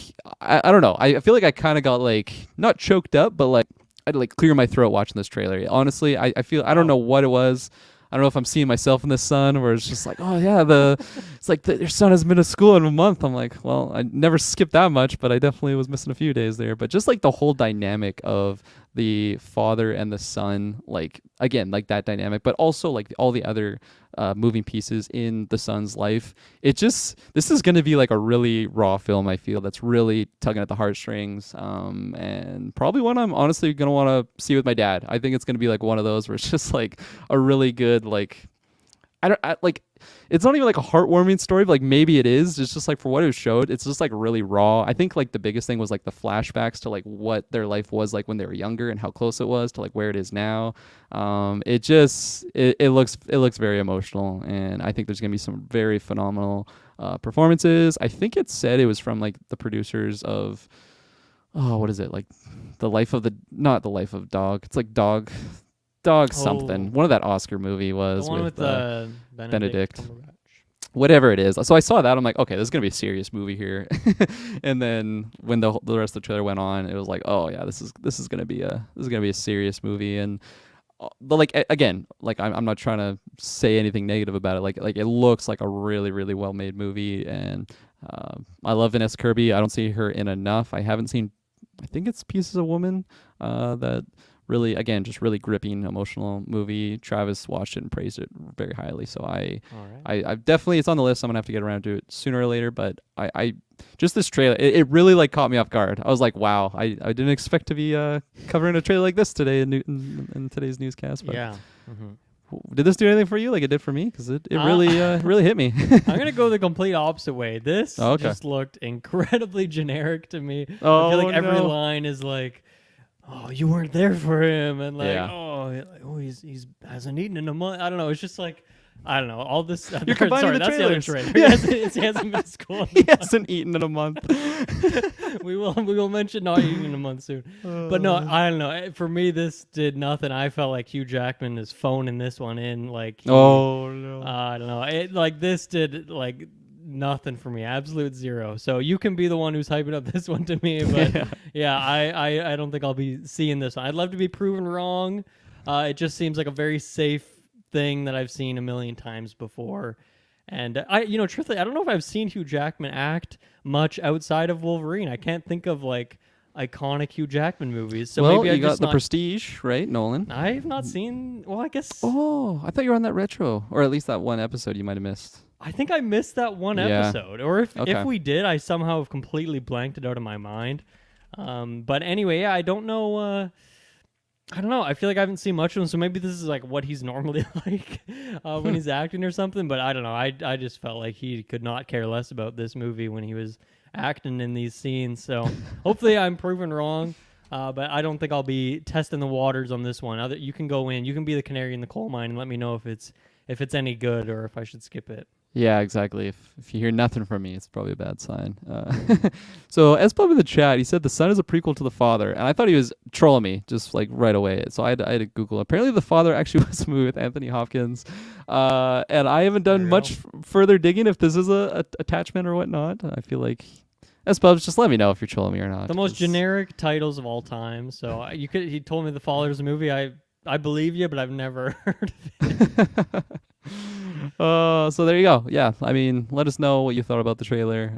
I don't know. I feel like I kind of got like not choked up, but like I'd like clear my throat watching this trailer. Honestly, I feel, I don't know what it was. I don't know if I'm seeing myself in the sun, where it's just like, oh yeah, it's like your son hasn't been to school in a month. I'm like, well, I never skipped that much, but I definitely was missing a few days there. But just like the whole dynamic of the father and the son, like again, like that dynamic, but also like all the other moving pieces in the son's life. This is going to be like a really raw film, I feel, that's really tugging at the heartstrings, and probably one I'm honestly going to want to see with my dad. I think it's going to be like one of those where it's just like a really good, like, like, it's not even like a heartwarming story, but like maybe it is. It's just like for what it showed, it's just like really raw. I think like the biggest thing was like the flashbacks to like what their life was like when they were younger and how close it was to like where it is now. It looks very emotional, and I think there's gonna be some very phenomenal performances. I think it said it was from like the producers of, oh, what is it, like not the life of dog. It's like dog something. One of that Oscar movie was the one with Benedict. Cumberbatch. Whatever it is. So I saw that. I'm like, okay, this is gonna be a serious movie here. And then when the rest of the trailer went on, it was like, oh yeah, this is gonna be a serious movie. And but like again, like I'm not trying to say anything negative about it. Like it looks like a really really well made movie, and I love Vanessa Kirby. I don't see her in enough. I haven't seen. I think it's Pieces of Woman. That really, again, just really gripping, emotional movie. Travis watched it and praised it very highly. So All right. I definitely, it's on the list. I'm gonna have to get around to it sooner or later. But I just this trailer, it really like caught me off guard. I was like, wow, I didn't expect to be covering a trailer like this today in today's newscast. But Yeah. did this do anything for you like it did for me? Because it really really hit me. I'm gonna go the complete opposite way. This Okay. just looked incredibly generic to me. I Oh, feel like every no. line is like, "Oh, you weren't there for him," and like, Yeah. "Oh, he's hasn't eaten in a month." I don't know. It's just like, I don't know. All this. You're combining the that's the other trailers. trailer. He hasn't been to school. He hasn't eaten in a month. We will mention not eating in a month soon. But no, I don't know. For me, this did nothing. I felt like Hugh Jackman is phoning this one in. Like, Oh no. I don't know. It like this did like nothing for me. Absolute zero. So you can be the one who's hyping up this one to me. But yeah, I don't think I'll be seeing this one. I'd love to be proven wrong. It just seems like a very safe thing that I've seen a million times before. And truthfully, I don't know if I've seen Hugh Jackman act much outside of Wolverine. I can't think of like iconic Hugh Jackman movies. So well, maybe you I got just The not. Prestige, right, Nolan? I've not seen. Well, I guess. Oh, I thought you were on that retro, or at least that one episode you might have missed. I think I missed that one Yeah. episode, or if Okay. we did, I somehow have completely blanked it out of my mind. But anyway, yeah, I don't know. I don't know. I feel like I haven't seen much of him, so maybe this is like what he's normally like when he's acting or something. But I don't know. I just felt like he could not care less about this movie when he was acting in these scenes. So hopefully I'm proven wrong. But I don't think I'll be testing the waters on this one. You can go in. You can be the canary in the coal mine and let me know if it's any good or if I should skip it. Yeah, exactly. If you hear nothing from me, it's probably a bad sign. So, as part of the chat, he said the son is a prequel to the father, and I thought he was trolling me just like right away. So I had to Google. Apparently, the father actually was a movie with Anthony Hopkins, and I haven't done much further digging if this is a attachment or whatnot. I feel like, as Bubs, just let me know if you're trolling me or not. The most generic titles of all time. So he told me the father's a movie. I believe you, but I've never heard of it. So there you go. Yeah, I mean, let us know what you thought about the trailer.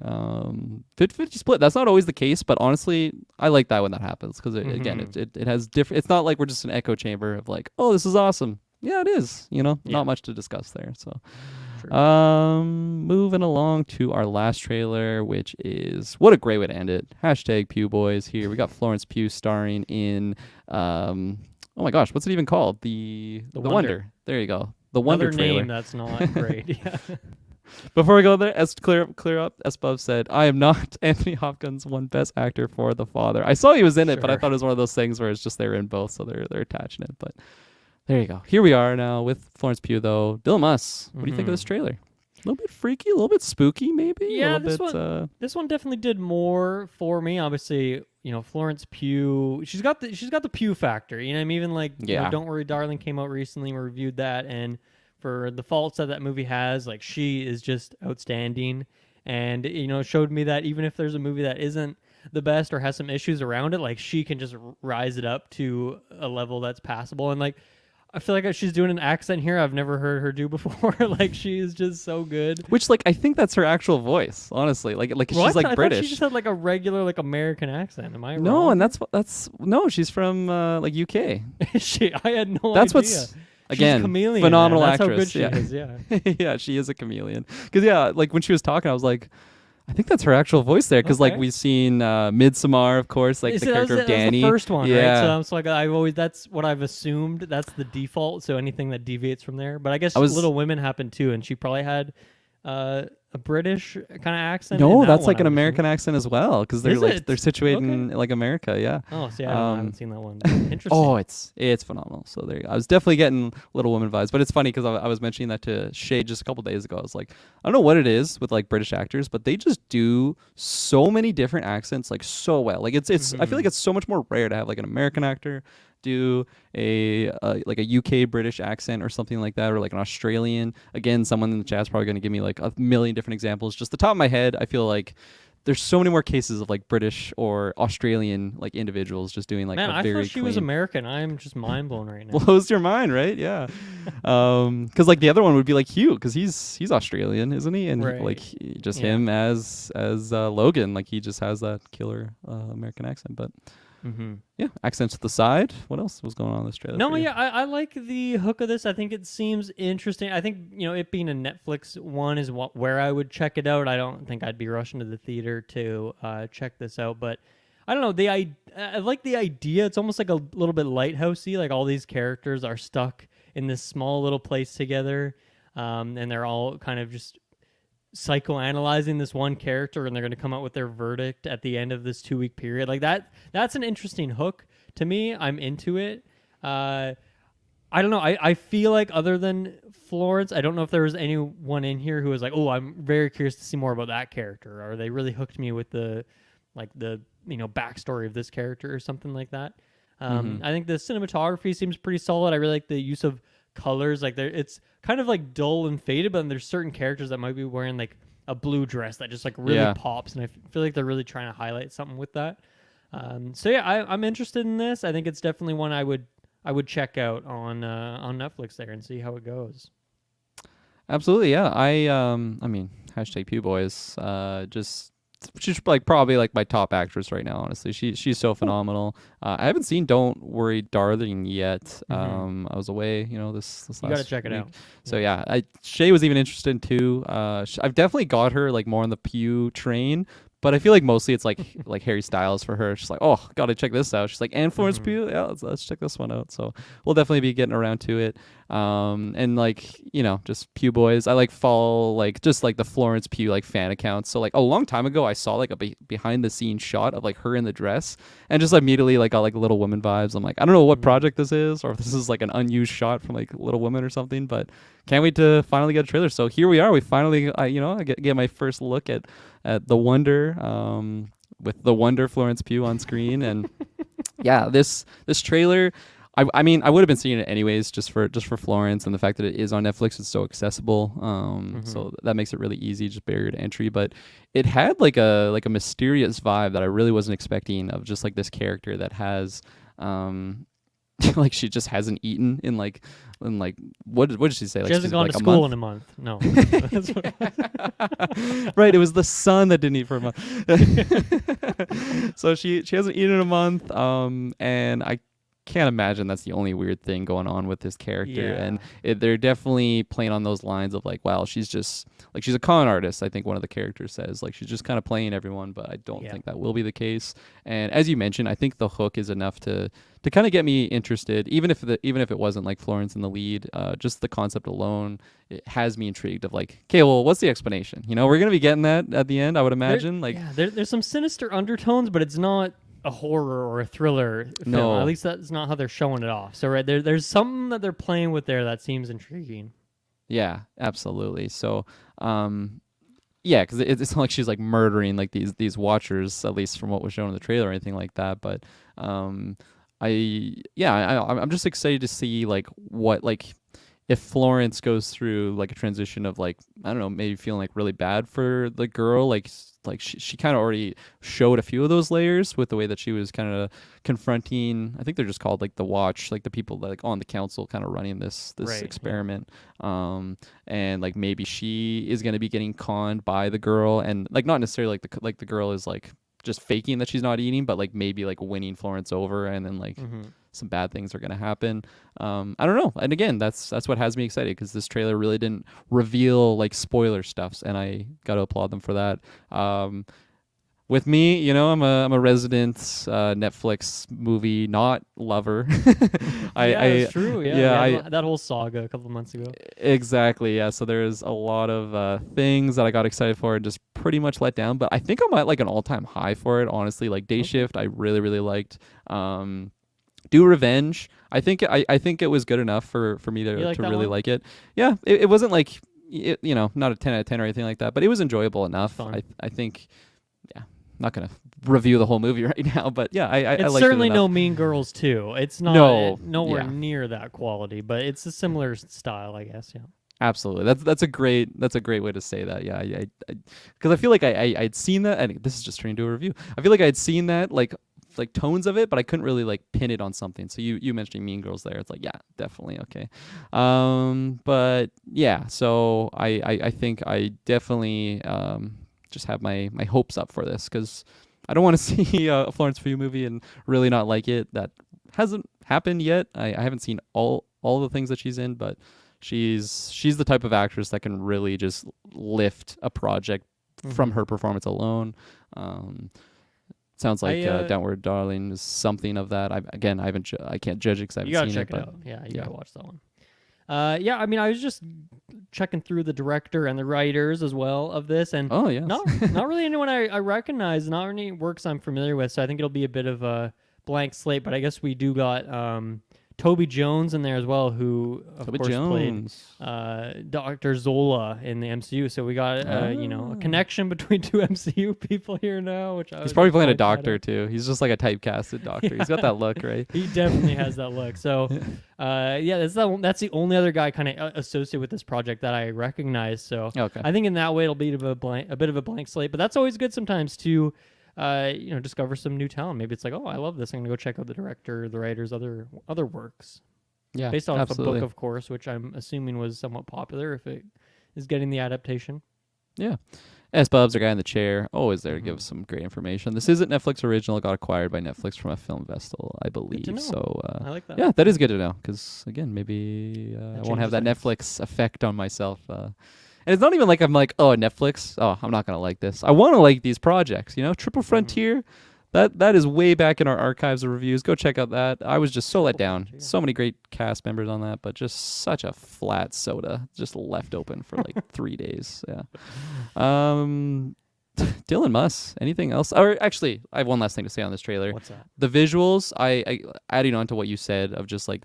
50-50 split. That's not always the case, but honestly, I like that when that happens because again, it has different. It's not like we're just an echo chamber of like, oh, this is awesome. Yeah, it is. Not much to discuss there. So, moving along to our last trailer, which is what a great way to end it. Hashtag Pew Boys here. We got Florence Pugh starring in. Oh my gosh, what's it even called? The Wonder. There you go. The Wonder Another trailer. name that's not great. Yeah. Before we go there, as clear up, as Bub said, I am not Anthony Hopkins won Best Actor for The Father. I saw he was in it, but I thought it was one of those things where it's just they're in both, so they're attaching it. But there you go. Here we are now with Florence Pugh, though. Dylan Muss, what do you think of this trailer? A little bit freaky, a little bit spooky, maybe. Yeah, this one definitely did more for me. Obviously, Florence Pugh, she's got the Pugh factor. You know, I mean, even like Don't Worry, Darling came out recently. We reviewed that, and for the faults that movie has, like she is just outstanding. And showed me that even if there's a movie that isn't the best or has some issues around it, like she can just rise it up to a level that's passable. And like, I feel like she's doing an accent here I've never heard her do before. Like she is just so good. Which like I think that's her actual voice, honestly. Like she's like I British. Thought she just had like a regular like American accent. Am I wrong? No, and that's no. She's from like UK. I had no idea. That's what's again she's a chameleon, phenomenal man. That's actress. How good she is. Yeah. Yeah, she is a chameleon. Because like when she was talking, I was like, I think that's her actual voice there. Because like we've seen Midsommar, of course, like the character of Danny. That was the first one, yeah. right? So I'm like that's what I've assumed. That's the default. So anything that deviates from there, but I guess Little Women happened too, and she probably had a British kind of accent. No, that's like an American accent as well, because they're situated in like America. Yeah. Oh, see, I haven't seen that one. Interesting. Oh, it's phenomenal. So there you go. I was definitely getting Little Women vibes, but it's funny because I was mentioning that to Shay just a couple days ago. I was like, I don't know what it is with like British actors, but they just do so many different accents like so well. Like it's I feel like it's so much more rare to have like an American actor do a UK British accent or something like that, or like an Australian. Again, someone in the chat's probably going to give me like a million different examples. Just the top of my head, I feel like there's so many more cases of like British or Australian like individuals just doing like Man, a I very thought she was clean. American. I'm just mind blown right now. Blows your mind, right? Yeah. Because like the other one would be like Hugh, because he's Australian, isn't he? And Right. just Yeah. him as Logan, like he just has that killer American accent. But Mm-hmm. yeah, accents to the side. What else was going on in this trailer? No, for you? yeah, I like the hook of this. I think it seems interesting. I think, it being a Netflix one is where I would check it out. I don't think I'd be rushing to the theater to check this out, but I don't know. I like the idea. It's almost like a little bit lighthousey. Like all these characters are stuck in this small little place together, and they're all kind of just psychoanalyzing this one character, and they're going to come out with their verdict at the end of this 2-week period. Like that's an interesting hook to me. I'm into it. I don't know. I feel like other than Florence, I don't know if there was anyone in here who was like, oh, I'm very curious to see more about that character, or they really hooked me with the backstory of this character or something like that. I think the cinematography seems pretty solid. I really like the use of colors. Like it's kind of like dull and faded, but then there's certain characters that might be wearing like a blue dress that just like really pops, and I feel like they're really trying to highlight something with that. So yeah, I'm interested in this. I think it's definitely one I would check out on Netflix there and see how it goes. Absolutely, yeah. I mean, hashtag Pew Boys. Just she's like probably like my top actress right now. Honestly, she's so phenomenal. I haven't seen Don't Worry, Darling yet. I was away, this You last got to check it week. out. So yeah, Shay was even interested too. I've definitely got her like more on the Pew train. But I feel like mostly it's like like Harry Styles for her. She's like, oh, gotta check this out. She's like, and Florence Pugh, yeah, let's check this one out. So we'll definitely be getting around to it. And like just Pew Boys. I like follow like just like the Florence Pugh like fan accounts. So like a long time ago, I saw like a behind the scenes shot of like her in the dress, and just immediately like got like Little Women vibes. I'm like, I don't know what project this is, or if this is like an unused shot from like Little Women or something, but can't wait to finally get a trailer. So here we are. We finally, I get my first look at the Wonder, with the Wonder Florence Pugh on screen, and yeah, this trailer. I mean, I would have been seeing it anyways, just for Florence, and the fact that it is on Netflix, it's so accessible. So that makes it really easy, just barrier to entry. But it had like a mysterious vibe that I really wasn't expecting, of just like this character that has, like she just hasn't eaten in like what did she say? Like she hasn't gone like to a school month? in a month. No. Right, it was the son that didn't eat for a month. So she hasn't eaten in a month, and I can't imagine that's the only weird thing going on with this character. Yeah. And they're definitely playing on those lines of like, wow, she's just like, she's a con artist. I think one of the characters says like she's just kind of playing everyone, but I don't think that will be the case. And as you mentioned, I think the hook is enough to kind of get me interested, even if it wasn't like Florence in the lead. Just the concept alone, it has me intrigued of like, okay, well, what's the explanation? We're gonna be getting that at the end, I would imagine. There's some sinister undertones, but it's not a horror or a thriller film. No. At least that's not how they're showing it off. So there's something that they're playing with there that seems intriguing. Yeah, absolutely. So, yeah, because it's not like she's like murdering like these watchers, at least from what was shown in the trailer or anything like that. But I'm just excited to see like what like if Florence goes through like a transition of like, I don't know, maybe feeling like really bad for the girl, like she kind of already showed a few of those layers with the way that she was kind of confronting, I think they're just called like the Watch, like the people that like on the council kind of running this Right, experiment. And like maybe she is going to be getting conned by the girl, and like not necessarily like the girl is like just faking that she's not eating, but like maybe like winning Florence over, and then like some bad things are going to happen. I don't know. And again, that's what has me excited, because this trailer really didn't reveal like spoiler stuffs, and I got to applaud them for that. With me, I'm a resident Netflix movie not lover. It's true. Yeah, that whole saga a couple of months ago. Exactly. Yeah. So there's a lot of things that I got excited for and just pretty much let down. But I think I'm at like an all-time high for it. Honestly, like Day Shift, I really really liked. Do Revenge. I think it was good enough for me to really like it. Yeah. It wasn't like not a 10 out of 10 or anything like that, but it was enjoyable enough. I think. Yeah. I'm not gonna review the whole movie right now, but yeah, I it's liked certainly it no enough. Mean Girls 2. It's not nowhere yeah. near that quality, but it's a similar style, I guess. Yeah. Absolutely. That's a great way to say that. Yeah, because I feel like I'd seen that, and this is just turning into a review. I feel like I'd seen that like tones of it, but I couldn't really like pin it on something. So you mentioning Mean Girls there, it's like, yeah, definitely okay. But yeah, so I think I definitely just have my hopes up for this, because I don't want to see a Florence Pugh movie and really not like it. That hasn't happened yet. I haven't seen all the things that she's in, but she's the type of actress that can really just lift a project from her performance alone. Sounds like Downward Darling is something of that. I can't judge it because I haven't seen it. You gotta check it out. Yeah, you gotta watch that one. Yeah, I mean, I was just checking through the director and the writers as well of this, and not really anyone I recognize, not any works I'm familiar with. So I think it'll be a bit of a blank slate. But I guess we do got Toby Jones in there as well, who of course played Dr. Zola in the MCU. So we got a connection between two MCU people here now. Which he's probably playing a doctor too. He's just like a typecasted doctor. He's got that look, right? He definitely has that look. So that's the only other guy kind of associated with this project that I recognize. So I think in that way it'll be a bit of a blank slate. But that's always good sometimes to discover some new talent. Maybe it's like, oh, I love this. I'm gonna go check out the director, the writers, other works. Yeah, based on absolutely. a book, of course, which I'm assuming was somewhat popular if it is getting the adaptation. Yeah. S. Bubs, our guy in the chair, always there to give us some great information. This isn't Netflix original. Got acquired by Netflix from a film festival, I believe. So I like that. Yeah, that is good to know, because again, maybe I won't have that Netflix effect on myself. And it's not even like I'm like, oh, Netflix, oh, I'm not gonna like this. I want to like these projects, Triple Frontier, that is way back in our archives of reviews. Go check out that. I was just so let down. So many great cast members on that, but just such a flat soda, just left open for like 3 days. Yeah. Dylan Muss, anything else? Or actually, I have one last thing to say on this trailer. What's that? The visuals, I adding on to what you said of just like.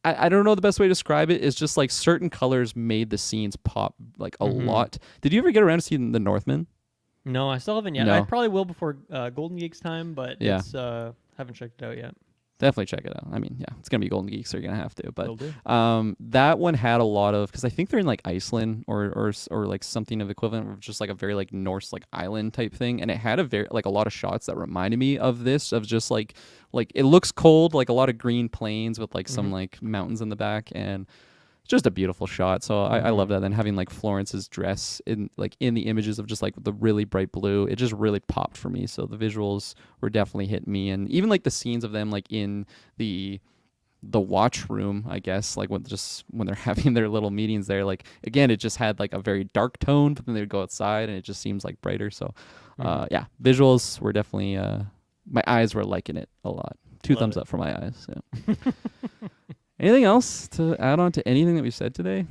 I don't know the best way to describe it. Is just like certain colors made the scenes pop like a lot. Did you ever get around to seeing The Northman? No, I still haven't yet. No. I probably will before Golden Geeks time, but it's haven't checked it out yet. Definitely check it out. I mean, yeah, it's gonna be Golden Geeks, so you're gonna have to. But Will do. that one had a lot of, because I think they're in like Iceland or like something of equivalent of just like a very like Norse like island type thing, and it had a lot of shots that reminded me of this, of just like it looks cold, like a lot of green plains with like some like mountains in the back, and just a beautiful shot. So I love that. And having like Florence's dress in the images of just like the really bright blue, it just really popped for me. So the visuals were definitely hitting me, and even like the scenes of them like in the watch room, I guess, like when they're having their little meetings there, like again, it just had like a very dark tone, but then they'd go outside and it just seems like brighter. So yeah, visuals were definitely my eyes were liking it a lot. Two thumbs up for my eyes. Yeah. Anything else to add on to anything that we said today?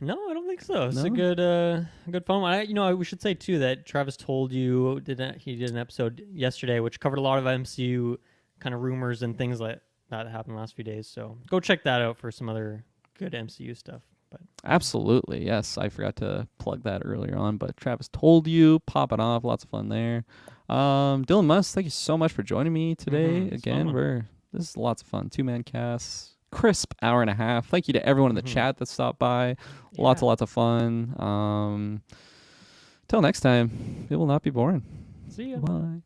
No, I don't think so. It's a good fun. We should say too that Travis told you he did an episode yesterday which covered a lot of MCU kind of rumors and things like that happened the last few days. So go check that out for some other good MCU stuff. But absolutely, yes, I forgot to plug that earlier on, but Travis told you, pop it off, lots of fun there. Dylan Muss, thank you so much for joining me today. Again, this is lots of fun. 2-man casts. Crisp hour and a half. Thank you to everyone in the chat that stopped by. Lots of fun. Till next time, it will not be boring. See ya. Bye.